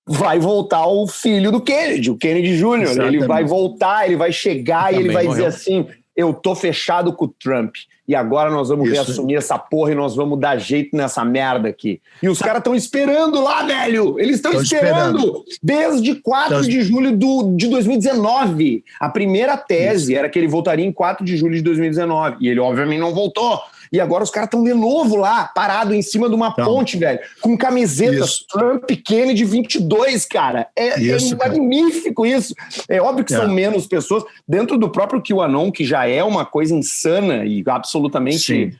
vai voltar o filho do Kennedy, o Kennedy Jr. Exatamente. Ele vai voltar, ele vai chegar e ele vai dizer assim, eu tô fechado com o Trump. E agora nós vamos reassumir essa porra e nós vamos dar jeito nessa merda aqui. E os caras estão esperando lá, velho! Eles estão esperando desde 4 de julho de 2019. A primeira tese era que ele voltaria em 4 de julho de 2019. E ele, obviamente, não voltou. E agora os caras estão de novo lá, parado em cima de uma ponte, velho, com camisetas Trump Kennedy 22, cara. É magnífico isso. É óbvio que são menos pessoas. Dentro do próprio QAnon, que já é uma coisa insana e absolutamente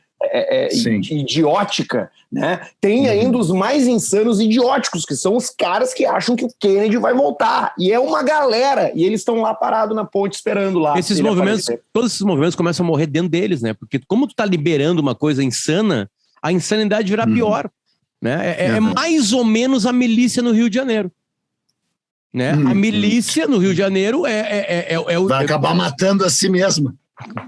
idiótica, né? Tem ainda os mais insanos e idióticos, que são os caras que acham que o Kennedy vai voltar. E é uma galera. E eles estão lá parados na ponte esperando lá. Todos esses movimentos começam a morrer dentro deles, né? Porque como tu tá liberando uma coisa insana, a insanidade virá pior. Né? É mais ou menos a milícia no Rio de Janeiro. Né? A milícia no Rio de Janeiro vai acabar matando a si mesma.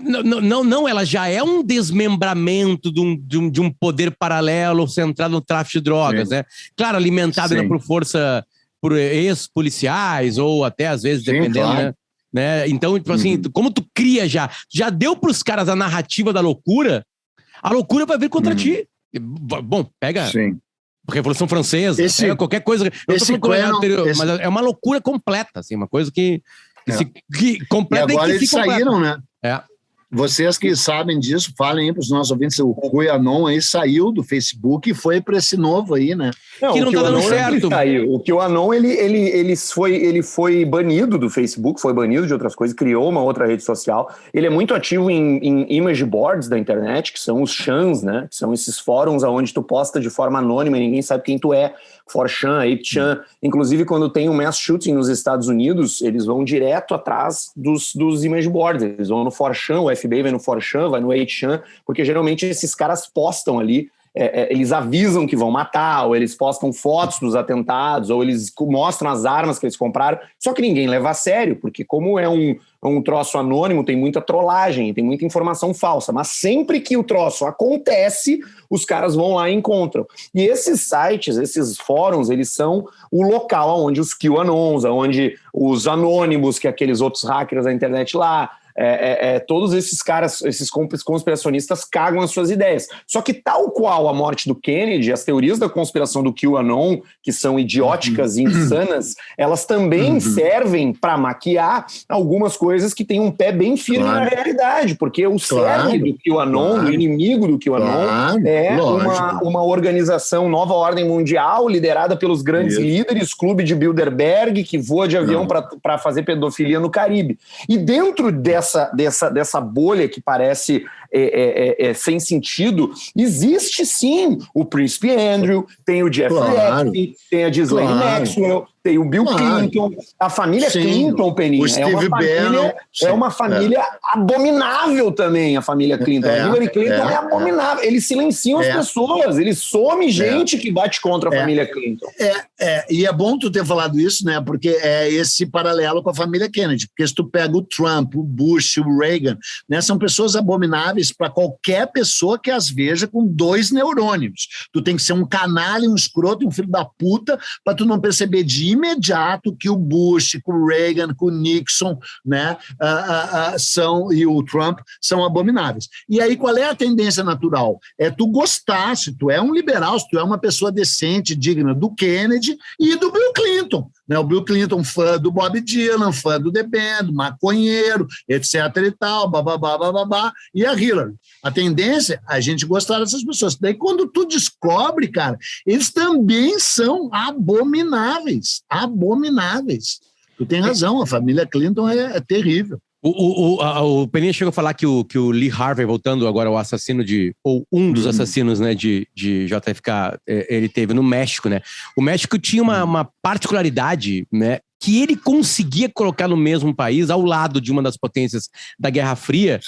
Não, ela já é um desmembramento de um poder paralelo centrado no tráfico de drogas, né? Claro, alimentado por ex-policiais ou até às vezes, dependendo, né? Então, tipo assim, como tu cria já deu pros caras a narrativa da loucura, a loucura vai vir contra ti. Bom, pega... Revolução Francesa, pega qualquer coisa... mas é uma loucura completa, assim, uma coisa que completa e agora eles saíram, né? É. Vocês que sabem disso, falem aí para os nossos ouvintes, o QAnon aí saiu do Facebook e foi para esse novo aí, né? Não, que não tá dando certo. O QAnon, ele foi banido do Facebook, foi banido de outras coisas, criou uma outra rede social. Ele é muito ativo em image boards da internet, que são os chans, né? Que são esses fóruns onde tu posta de forma anônima e ninguém sabe quem tu é. 4chan, 8chan. Inclusive, quando tem um mass shooting nos Estados Unidos, eles vão direto atrás dos image boards. Eles vão no 4chan, o FBI vai no 4chan, vai no 8chan, porque geralmente esses caras postam ali, eles avisam que vão matar, ou eles postam fotos dos atentados, ou eles mostram as armas que eles compraram, só que ninguém leva a sério, porque como é um troço anônimo, tem muita trollagem, tem muita informação falsa, mas sempre que o troço acontece, os caras vão lá e encontram. E esses sites, esses fóruns, eles são o local onde os QAnons, onde os anônimos, que é aqueles outros hackers da internet lá, todos esses caras, esses conspiracionistas cagam as suas ideias. Só que tal qual a morte do Kennedy, as teorias da conspiração do QAnon, que são idióticas e insanas, elas também servem para maquiar algumas coisas que têm um pé bem firme na realidade, porque o cerne do QAnon, o inimigo do QAnon, uma organização, nova ordem mundial, liderada pelos grandes líderes, clube de Bilderberg, que voa de avião para fazer pedofilia no Caribe. E dentro dessa bolha que parece sem sentido, existe sim o Príncipe Andrew, tem o Jeffrey Epstein, tem a Ghislaine Maxwell, tem o Bill Clinton, a família Clinton, Peninha. O Steve Bannon. É uma família abominável também, a família Clinton. A Hillary Clinton é abominável. Eles silenciam as pessoas, eles somem gente que bate contra a família Clinton. E é bom tu ter falado isso, né? Porque é esse paralelo com a família Kennedy. Porque se tu pega o Trump, o Bush, o Reagan, né, são pessoas abomináveis para qualquer pessoa que as veja com 2 neurônios. Tu tem que ser um canalha, um escroto e um filho da puta para tu não perceber de imediato que o Bush, que o Reagan, que o Nixon, né, e o Trump são abomináveis. E aí qual é a tendência natural? É tu gostar, se tu é um liberal, se tu é uma pessoa decente, digna do Kennedy e do Bill Clinton. Né? O Bill Clinton, fã do Bob Dylan, fã do The Band, maconheiro, etc e tal, bababá, e a Hillary. A tendência é a gente gostar dessas pessoas. Daí quando tu descobre, cara, eles também são abomináveis. Tu tem razão, a família Clinton é terrível. O Peninha chegou a falar que o Lee Harvey, voltando agora ao assassino ou um dos assassinos, né, de JFK, ele teve no México, né? O México tinha uma particularidade, né, que ele conseguia colocar no mesmo país, ao lado de uma das potências da Guerra Fria,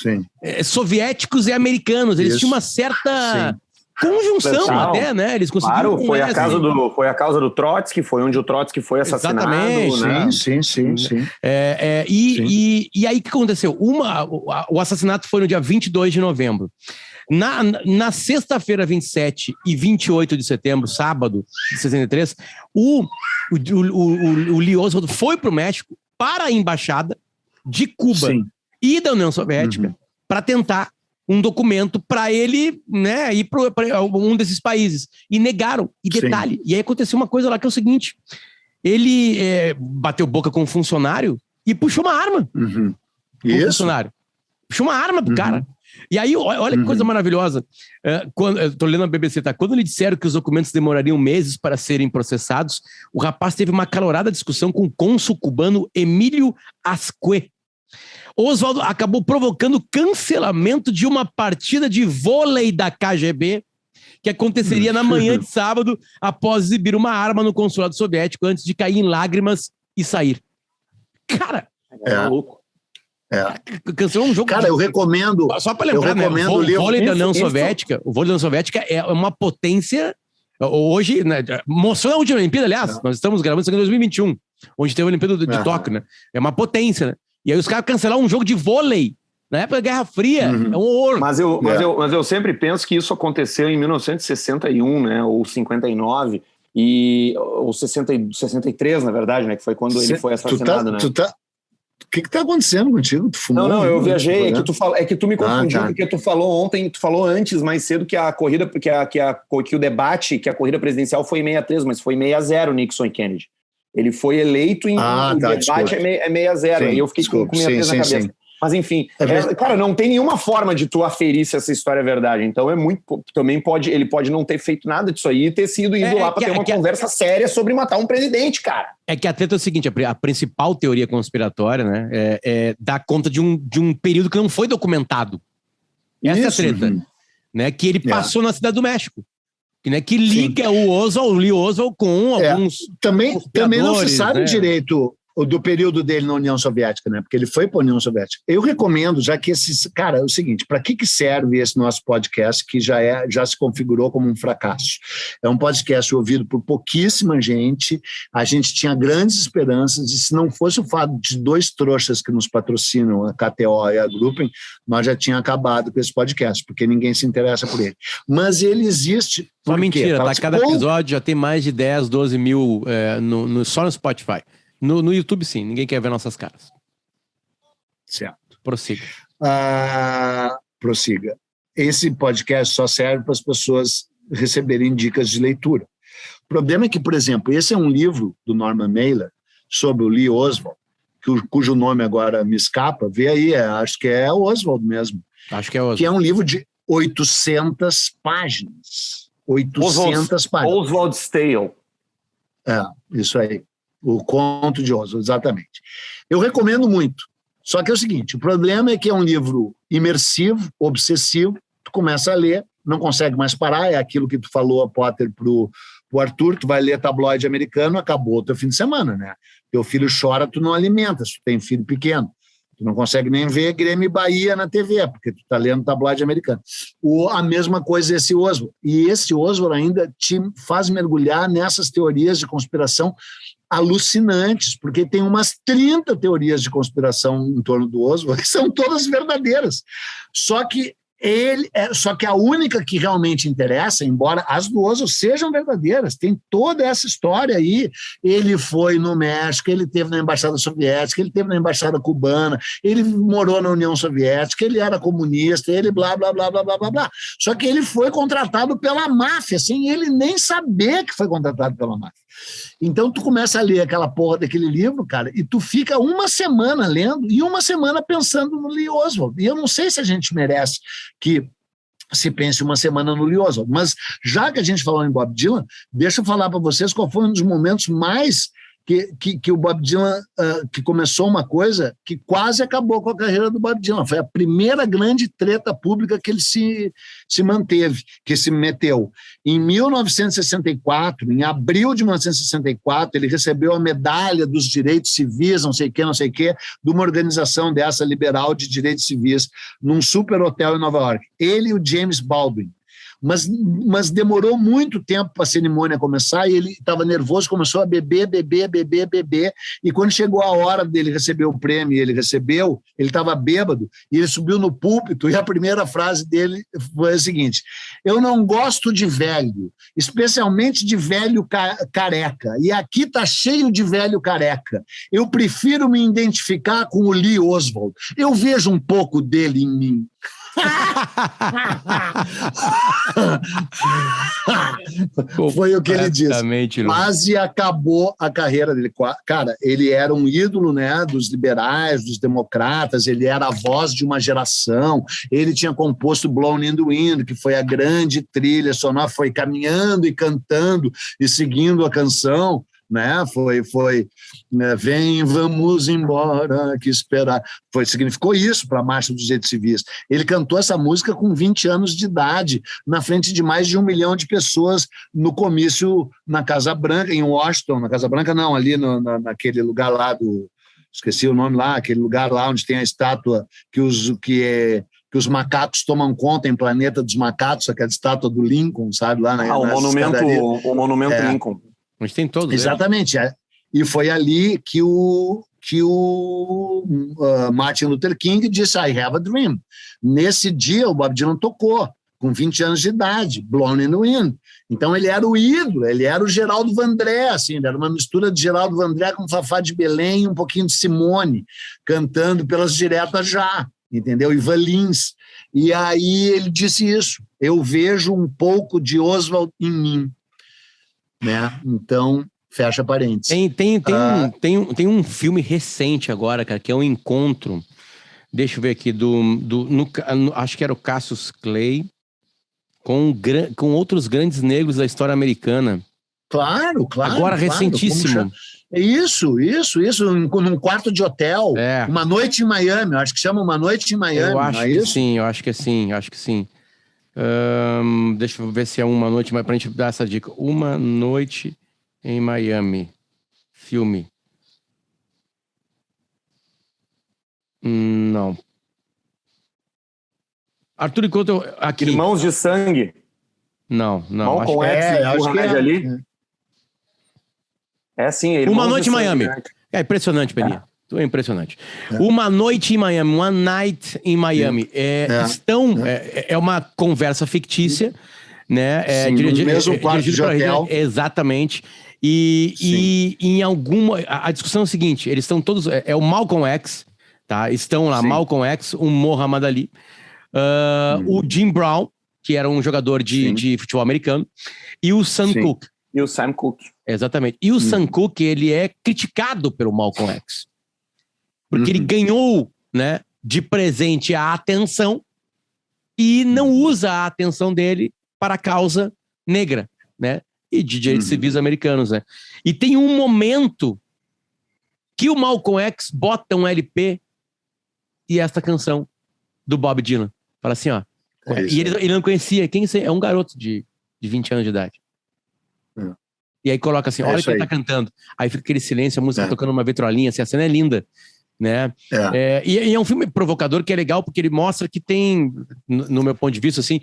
soviéticos e americanos. Eles tinham uma certa conjunção até, né? Eles conseguiram. Claro, foi a causa do Trotsky, foi onde o Trotsky foi assassinado. Exatamente, né? Sim. E aí o que aconteceu? O assassinato foi no dia 22 de novembro. Na sexta-feira, 27 e 28 de setembro, sábado de 63, o Lee Oswald foi para o México, para a embaixada de Cuba e da União Soviética, para tentar um documento para ele, né, ir para um desses países. E negaram. E detalhe, e aí aconteceu uma coisa lá que é o seguinte, ele bateu boca com um funcionário e puxou uma arma. Funcionário. Puxou uma arma pro cara. E aí, olha que coisa maravilhosa. Eu tô lendo a BBC, tá? Quando lhe disseram que os documentos demorariam meses para serem processados, o rapaz teve uma acalorada discussão com o cônsul cubano Emílio Azcue. Oswald acabou provocando cancelamento de uma partida de vôlei da KGB que aconteceria na manhã de sábado após exibir uma arma no consulado soviético antes de cair em lágrimas e sair. Cara, maluco. Cancelou um jogo. Cara, eu recomendo. Só para lembrar, né? O vôlei da União Soviética. O vôlei da União Soviética é uma potência. Hoje, né, mostrou na última Olimpíada, aliás, nós estamos gravando isso aqui em 2021, onde teve a Olimpíada de Tóquio, né? É uma potência, né? E aí os caras cancelaram um jogo de vôlei na época da Guerra Fria. É um horror. Mas eu sempre penso que isso aconteceu em 1961, né? Ou 59, ou 63, na verdade, né? Que foi quando ele foi assassinado, né? O que está acontecendo contigo? Tu fumou? Não, eu viajei. É que tu me confundiu, porque tu falou ontem, tu falou antes, mais cedo, que a corrida, que o debate, que a corrida presidencial foi em 63, mas foi 60 Nixon e Kennedy. Ele foi eleito em o debate é 60, e eu fiquei com 63 na cabeça. Sim. Mas enfim, cara, não tem nenhuma forma de tu aferir se essa história é verdade. Então também ele pode não ter feito nada disso aí e ter sido indo lá para ter uma conversa séria sobre matar um presidente, cara. É que a treta é o seguinte, a principal teoria conspiratória, né, dá conta de um período que não foi documentado. Essa é a treta. Né, que ele passou na Cidade do México. Né, que liga o Lee Oswald com alguns... Também não se sabe direito do período dele na União Soviética, né? Porque ele foi para a União Soviética. Eu recomendo, já que cara, é o seguinte, para que serve esse nosso podcast que já se configurou como um fracasso? É um podcast ouvido por pouquíssima gente, a gente tinha grandes esperanças, e se não fosse o fato de 2 trouxas que nos patrocinam, a KTO e a Gruppen, nós já tínhamos acabado com esse podcast, porque ninguém se interessa por ele. Mas ele existe... Só mentira, tá? Cada episódio já tem mais de 10, 12 mil só no Spotify. No YouTube, sim. Ninguém quer ver nossas caras. Certo. Prossiga. Prossiga. Esse podcast só serve para as pessoas receberem dicas de leitura. O problema é que, por exemplo, esse é um livro do Norman Mailer sobre o Lee Oswald, cujo nome agora me escapa. Vê aí, acho que é Oswald mesmo. Acho que é Oswald. Que é um livro de 800 páginas. 800 páginas. Oswald's Tale. Isso aí. O conto de Oswald, exatamente. Eu recomendo muito. Só que é o seguinte, o problema é que é um livro imersivo, obsessivo, tu começa a ler, não consegue mais parar, é aquilo que tu falou, Potter, pro O Arthur, tu vai ler tabloide americano, acabou o teu fim de semana, né? Teu filho chora, tu não alimenta, se tu tem filho pequeno. Tu não consegue nem ver Grêmio e Bahia na TV, porque tu tá lendo tabloide americano. A mesma coisa esse Oswald. E esse Oswald ainda te faz mergulhar nessas teorias de conspiração alucinantes, porque tem umas 30 teorias de conspiração em torno do Oswald, que são todas verdadeiras. Só que a única que realmente interessa, embora as do Oswald sejam verdadeiras, tem toda essa história aí. Ele foi no México, ele esteve na Embaixada Soviética, ele esteve na Embaixada Cubana, ele morou na União Soviética, ele era comunista, ele blá, blá, blá, blá, blá, blá, blá. Só que ele foi contratado pela máfia, sem ele nem saber que foi contratado pela máfia. Então tu começa a ler aquela porra daquele livro, cara, e tu fica uma semana lendo e uma semana pensando no Lee Oswald. E eu não sei se a gente merece que se pense uma semana no Lee Oswald, mas já que a gente falou em Bob Dylan, deixa eu falar para vocês qual foi um dos momentos mais que o Bob Dylan, que começou uma coisa que quase acabou com a carreira do Bob Dylan. Foi a primeira grande treta pública que ele se manteve, que se meteu. Em 1964, em abril de 1964, ele recebeu a medalha dos direitos civis, não sei o que, de uma organização dessa liberal de direitos civis, num super hotel em Nova York. Ele e o James Baldwin. Mas demorou muito tempo para a cerimônia começar e ele estava nervoso, começou a beber, e quando chegou a hora dele receber o prêmio, ele estava bêbado, e ele subiu no púlpito e a primeira frase dele foi a seguinte: eu não gosto de velho, especialmente de velho careca, e aqui está cheio de velho careca, eu prefiro me identificar com o Lee Oswald, eu vejo um pouco dele em mim. Foi o que ele disse. Quase acabou a carreira dele. Cara, ele era um ídolo, né, dos liberais, dos democratas, ele era a voz de uma geração, ele tinha composto Blowing in the Wind, que foi a grande trilha sonora, foi caminhando e cantando e seguindo a canção, né? Foi né? Vem, vamos embora, que esperar. Significou isso para a Marcha dos Direitos Civis. Ele cantou essa música com 20 anos de idade, na frente de mais de 1 milhão de pessoas, no comício na Casa Branca, em Washington. Na Casa Branca não, ali naquele lugar lá esqueci o nome lá, aquele lugar lá onde tem a estátua que os macacos tomam conta, em Planeta dos Macacos, aquela estátua do Lincoln, sabe? Lá o monumento Lincoln. Mas tem todos. Exatamente. E foi ali que o Martin Luther King disse I have a dream. Nesse dia o Bob Dylan tocou, com 20 anos de idade, Blowing in the Wind. Então ele era o ídolo, ele era o Geraldo Vandré, assim, era uma mistura de Geraldo Vandré com Fafá de Belém e um pouquinho de Simone, cantando pelas diretas já, entendeu? Ivan Lins. E aí ele disse isso, eu vejo um pouco de Oswald em mim. Né? Então, fecha parênteses. Tem um filme recente agora, cara, que é um encontro. Deixa eu ver aqui, acho que era o Cassius Clay com outros grandes negros da história americana. Claro. Agora, recentíssimo. Isso, num quarto de hotel. Uma noite em Miami, acho que chama Uma Noite em Miami. Eu acho que sim. Deixa eu ver se é Uma Noite, mas pra gente dar essa dica. Uma Noite em Miami. Filme. Não. Arthur, enquanto eu... Aqui. Irmãos de Sangue. Não. Malcolm X, acho que é ali. É sim. Uma Noite em Miami. É impressionante, Peninha. É impressionante. Uma Noite em Miami, One Night in Miami. É uma conversa fictícia, né? No mesmo quarto de hotel. Exatamente. E em alguma... A discussão é o seguinte, eles estão todos... É o Malcolm X, tá? Estão lá, sim. Malcolm X, o Muhammad Ali, o Jim Brown, que era um jogador de futebol americano, e o Sam Cooke. E o Sam Cooke. Exatamente. E o Sam Cooke, ele é criticado pelo Malcolm X. Porque ele ganhou, né, de presente a atenção e não usa a atenção dele para a causa negra, né? E de direitos civis americanos, né? E tem um momento que o Malcolm X bota um LP e essa canção do Bob Dylan. Fala assim, ó. E ele não conhecia. Quem é um garoto de 20 anos de idade. E aí coloca assim, olha quem tá cantando. Aí fica aquele silêncio, a música tocando uma vitrolinha, assim, a cena é linda, né? E é um filme provocador que é legal porque ele mostra que tem, no meu ponto de vista, assim,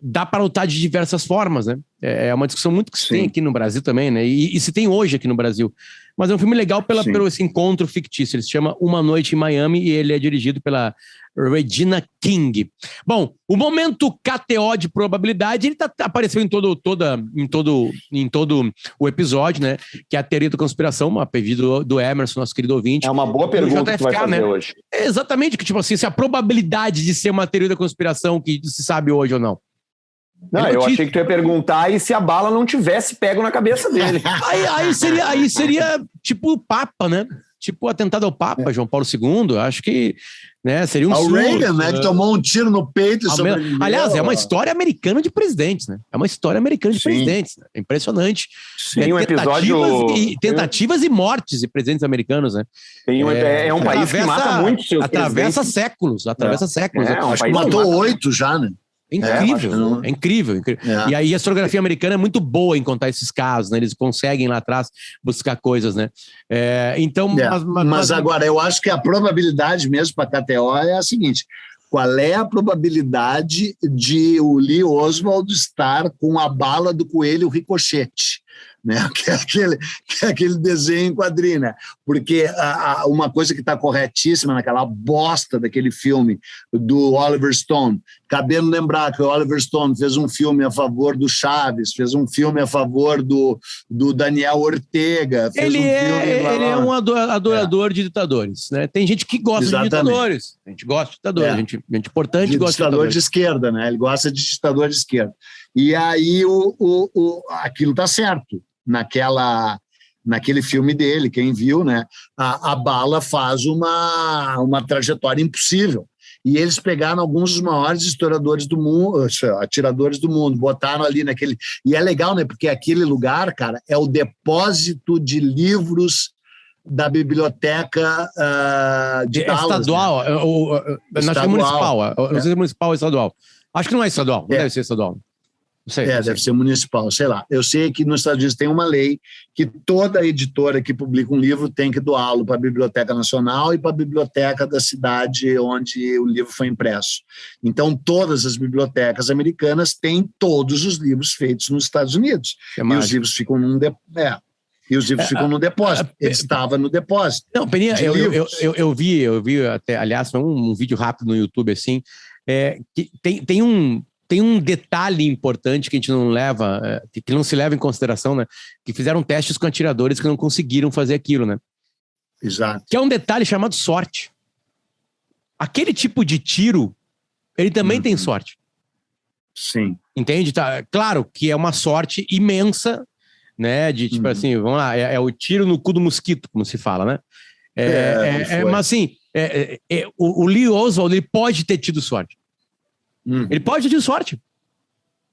dá para lutar de diversas formas, né? É uma discussão muito que se tem aqui no Brasil também, né? E se tem hoje aqui no Brasil. Mas é um filme legal pelo esse encontro fictício. Ele se chama Uma Noite em Miami e ele é dirigido pela Regina King. Bom, o momento KTO de probabilidade, ele apareceu em todo o episódio, né? Que é a teoria da conspiração, a pedido do Emerson, nosso querido ouvinte. É uma boa pergunta que tu vai fazer hoje. É exatamente, que tipo assim, se a probabilidade de ser uma teoria da conspiração que se sabe hoje ou não. Não, eu achei que tu ia perguntar e se a bala não tivesse pego na cabeça dele. aí seria tipo o Papa, né? Tipo o atentado ao Papa, João Paulo II. Acho que, né, seria um surto. O Reagan, né, que tomou um tiro no peito e sobreviveu. Aliás, é uma história americana de presidentes, né? É uma história americana de presidentes. Né? É impressionante. Tem um episódio... Tentativas e mortes de presidentes americanos, né? É um país que mata muito seus atravessa presidentes. séculos. Acho que matou 8 já, né? É incrível. E aí a historiografia americana é muito boa em contar esses casos, né? Eles conseguem lá atrás buscar coisas, né? Mas agora, eu acho que a probabilidade mesmo para a KTO é a seguinte: qual é a probabilidade de o Lee Oswald estar com a bala do coelho ricochete? Né? Que é aquele desenho em quadrinho, né? Porque uma coisa que está corretíssima naquela bosta daquele filme do Oliver Stone, cabendo lembrar que o Oliver Stone fez um filme a favor do Chaves, fez um filme a favor do Daniel Ortega, ele é um adorador de ditadores, né? Tem gente que gosta de ditadores, a gente gosta de ditadores, gente importante de gosta de ditador de esquerda, né? Ele gosta de ditador de esquerda. E aí aquilo está certo. Naquele filme dele, quem viu, né? A bala faz uma trajetória impossível. E eles pegaram alguns dos maiores historiadores do mundo, atiradores do mundo, botaram ali naquele... E é legal, né? Porque aquele lugar, cara, é o depósito de livros da biblioteca de Dallas. Estadual, né? Acho que é municipal. Não sei se é municipal ou estadual. Acho que não é estadual, não deve ser estadual. Não sei, deve ser municipal, sei lá. Eu sei que nos Estados Unidos tem uma lei que toda editora que publica um livro tem que doá-lo para a Biblioteca Nacional e para a biblioteca da cidade onde o livro foi impresso. Então, todas as bibliotecas americanas têm todos os livros feitos nos Estados Unidos. E os livros ficam num depósito. Ele estava no depósito. Não, Peninha, eu vi até, aliás, um vídeo rápido no YouTube, assim, que tem um detalhe importante que a gente não leva, que não se leva em consideração, né? Que fizeram testes com atiradores que não conseguiram fazer aquilo, né? Exato. Que é um detalhe chamado sorte. Aquele tipo de tiro, ele também tem sorte. Sim. Entende? Tá, claro que é uma sorte imensa, né? De tipo assim, vamos lá, é o tiro no cu do mosquito, como se fala, né? Mas assim, o Lee Oswald, ele pode ter tido sorte. Ele pode ter sorte.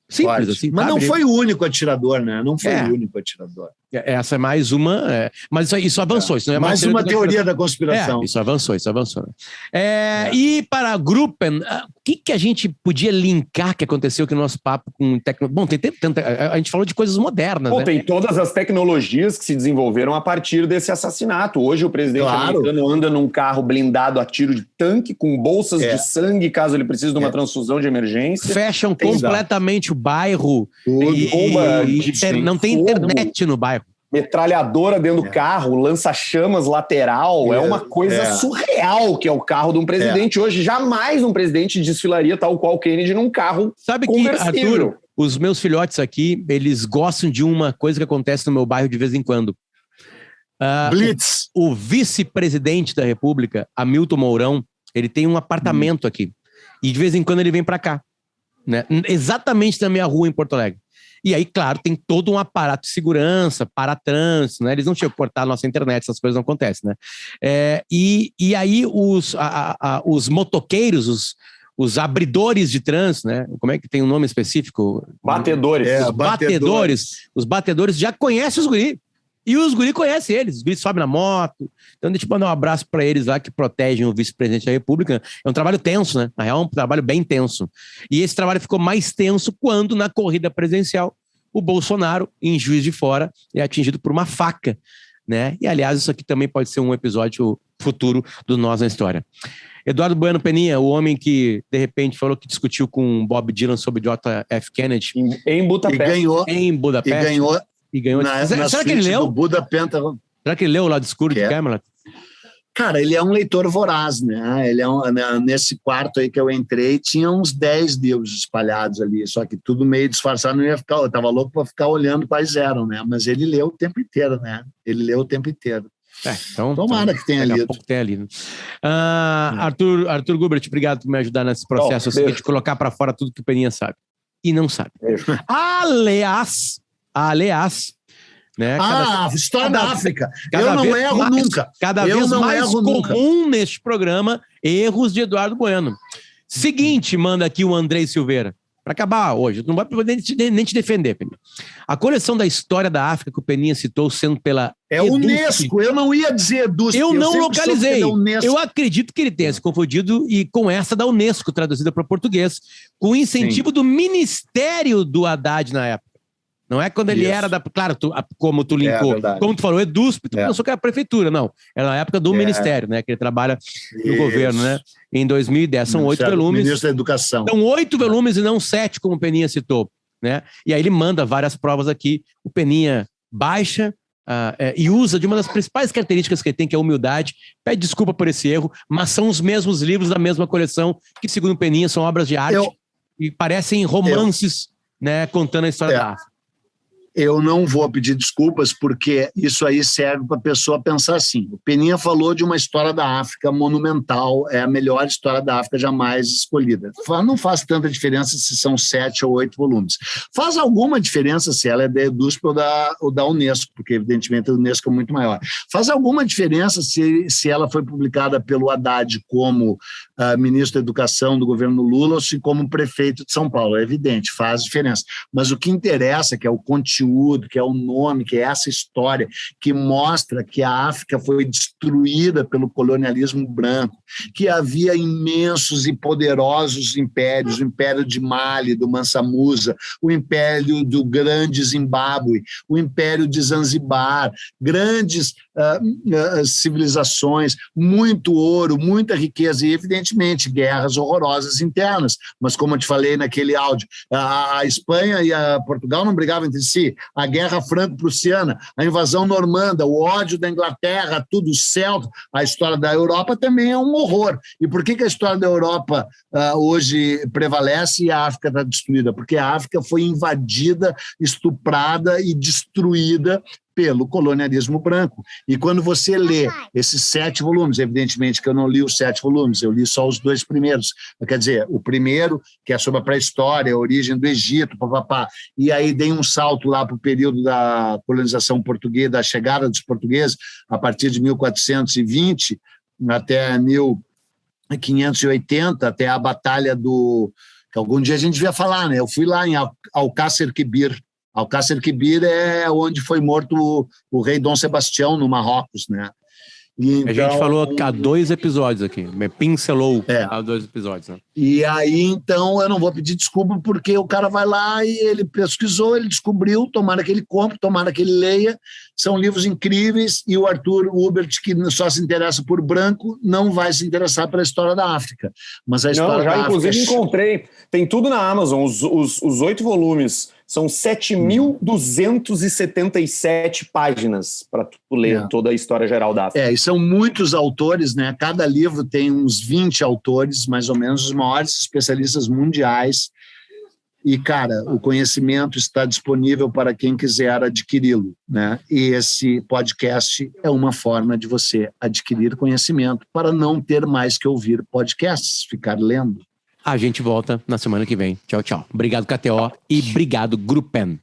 Simples, assim. Mas não foi o único atirador, né? Não foi o único atirador. Essa é mais uma... mas isso avançou. Isso não é mais uma teoria da conspiração. Isso avançou. E para Gruppen, o que a gente podia linkar que aconteceu aqui no nosso papo com tecnologia? Bom, a gente falou de coisas modernas, né? Tem todas as tecnologias que se desenvolveram a partir desse assassinato. Hoje o presidente americano anda num carro blindado a tiro de tanque, com bolsas de sangue, caso ele precise de uma transfusão de emergência. Fecham completamente o bairro. Não tem internet no bairro. Metralhadora dentro do carro, lança-chamas lateral, é uma coisa surreal que é o carro de um presidente. Hoje, jamais um presidente desfilaria tal qual Kennedy num carro conversível. Sabe que, Arthur, os meus filhotes aqui, eles gostam de uma coisa que acontece no meu bairro de vez em quando. Blitz. O vice-presidente da República, Hamilton Mourão, ele tem um apartamento aqui. E de vez em quando ele vem para cá. Né? Exatamente na minha rua em Porto Alegre. E aí, claro, tem todo um aparato de segurança, para-trânsito, né? Eles não chegam a cortar a nossa internet, essas coisas não acontecem, né? E aí os motoqueiros, os abridores de trânsito, né? Como é que tem um nome específico? Batedores. Os batedores já conhecem os guri. E os guri conhecem eles. Os guri sobem na moto. Então, deixa eu mandar um abraço para eles lá que protegem o vice-presidente da República. É um trabalho tenso, né? Na real, é um trabalho bem tenso. E esse trabalho ficou mais tenso quando, na corrida presidencial, o Bolsonaro, em Juiz de Fora, é atingido por uma faca, né? E, aliás, isso aqui também pode ser um episódio futuro do Nós na História. Eduardo Bueno Peninha, o homem que, de repente, falou que discutiu com Bob Dylan sobre J.F. Kennedy. Em Budapeste. E ganhou. Em Budapeste. E ganhou Será que ele leu? Budapentagon. Será que ele leu lá do escuro de Camelot? Cara, ele é um leitor voraz, né? Ele nesse quarto aí que eu entrei, tinha uns 10 livros espalhados ali, só que tudo meio disfarçado, não ia ficar, eu tava louco para ficar olhando quais eram, né? Mas ele leu o tempo inteiro, né? Ele leu o tempo inteiro. Então, tomara que tenha lido. Pouco tenha lido. Arthur Gubert, obrigado por me ajudar nesse processo de colocar para fora tudo que o Peninha sabe. E não sabe. Aliás, né? História da África. Eu não erro nunca. Cada vez mais comum neste programa, erros de Eduardo Bueno. Seguinte, manda aqui o Andrei Silveira. Para acabar hoje, não vai poder nem te defender, Peninha. A coleção da história da África que o Peninha citou sendo pela Unesco, eu não ia dizer EDUSP. Eu não localizei. Eu acredito que ele tenha se confundido e com essa da Unesco, traduzida para português, com o incentivo do Ministério do Haddad na época. Não é quando ele era da... Claro, como tu linkou, como tu falou, EDUSP, tu pensou que era a prefeitura. Não, era na época do Ministério, né? Que ele trabalha no governo, né? Em 2010. São 8 volumes. Ministro da Educação. São 8 volumes e não 7, como o Peninha citou, né? E aí ele manda várias provas aqui. O Peninha baixa e usa de uma das principais características que ele tem, que é a humildade. Pede desculpa por esse erro, mas são os mesmos livros da mesma coleção, que, segundo o Peninha, são obras de arte e parecem romances, né? Contando a história da África. Eu não vou pedir desculpas, porque isso aí serve para a pessoa pensar assim. O Peninha falou de uma história da África monumental, é a melhor história da África jamais escolhida. Não faz tanta diferença se são 7 ou 8 volumes. Faz alguma diferença se ela é da EDUSP ou da Unesco, porque evidentemente a Unesco é muito maior. Faz alguma diferença se ela foi publicada pelo Haddad como ministro da Educação do governo Lula ou se como prefeito de São Paulo. É evidente, faz diferença. Mas o que interessa, que é o conteúdo, que é o nome, que é essa história que mostra que a África foi destruída pelo colonialismo branco, que havia imensos e poderosos impérios, o Império de Mali, do Mansa Musa, o Império do Grande Zimbábue, o Império de Zanzibar, grandes civilizações, muito ouro, muita riqueza e, evidentemente, guerras horrorosas internas. Mas, como eu te falei naquele áudio, a Espanha e a Portugal não brigavam entre si, a guerra franco-prussiana, a invasão normanda, o ódio da Inglaterra, tudo celta, a história da Europa também é um horror. E por que a história da Europa hoje prevalece e a África está destruída? Porque a África foi invadida, estuprada e destruída pelo colonialismo branco. E quando você lê esses 7 volumes, evidentemente que eu não li os 7 volumes, eu li só os 2 primeiros. Quer dizer, o primeiro, que é sobre a pré-história, a origem do Egito, papapá, e aí dei um salto lá para o período da colonização portuguesa, da chegada dos portugueses, a partir de 1420 até 1580, até a batalha que algum dia a gente devia falar, né? Eu fui lá em Alcácer Quibir. Alcácer Quibir é onde foi morto o rei Dom Sebastião, no Marrocos, né? E então, a gente falou há 2 episódios aqui, pincelou há 2 episódios. Né? E aí, então, eu não vou pedir desculpa, porque o cara vai lá e ele pesquisou, ele descobriu, tomara que ele compre, tomara que ele leia, são livros incríveis, e o Arthur Gubert, que só se interessa por branco, não vai se interessar pela história da África. Mas a história da inclusive África... encontrei, tem tudo na Amazon, os 8 volumes, são 7.277 páginas para tu ler toda a história geral da África. E são muitos autores, né? Cada livro tem uns 20 autores, mais ou menos, os maiores especialistas mundiais. E, cara, o conhecimento está disponível para quem quiser adquiri-lo, né? E esse podcast é uma forma de você adquirir conhecimento para não ter mais que ouvir podcasts, ficar lendo. A gente volta na semana que vem. Tchau, tchau. Obrigado, KTO, e obrigado, Gruppen.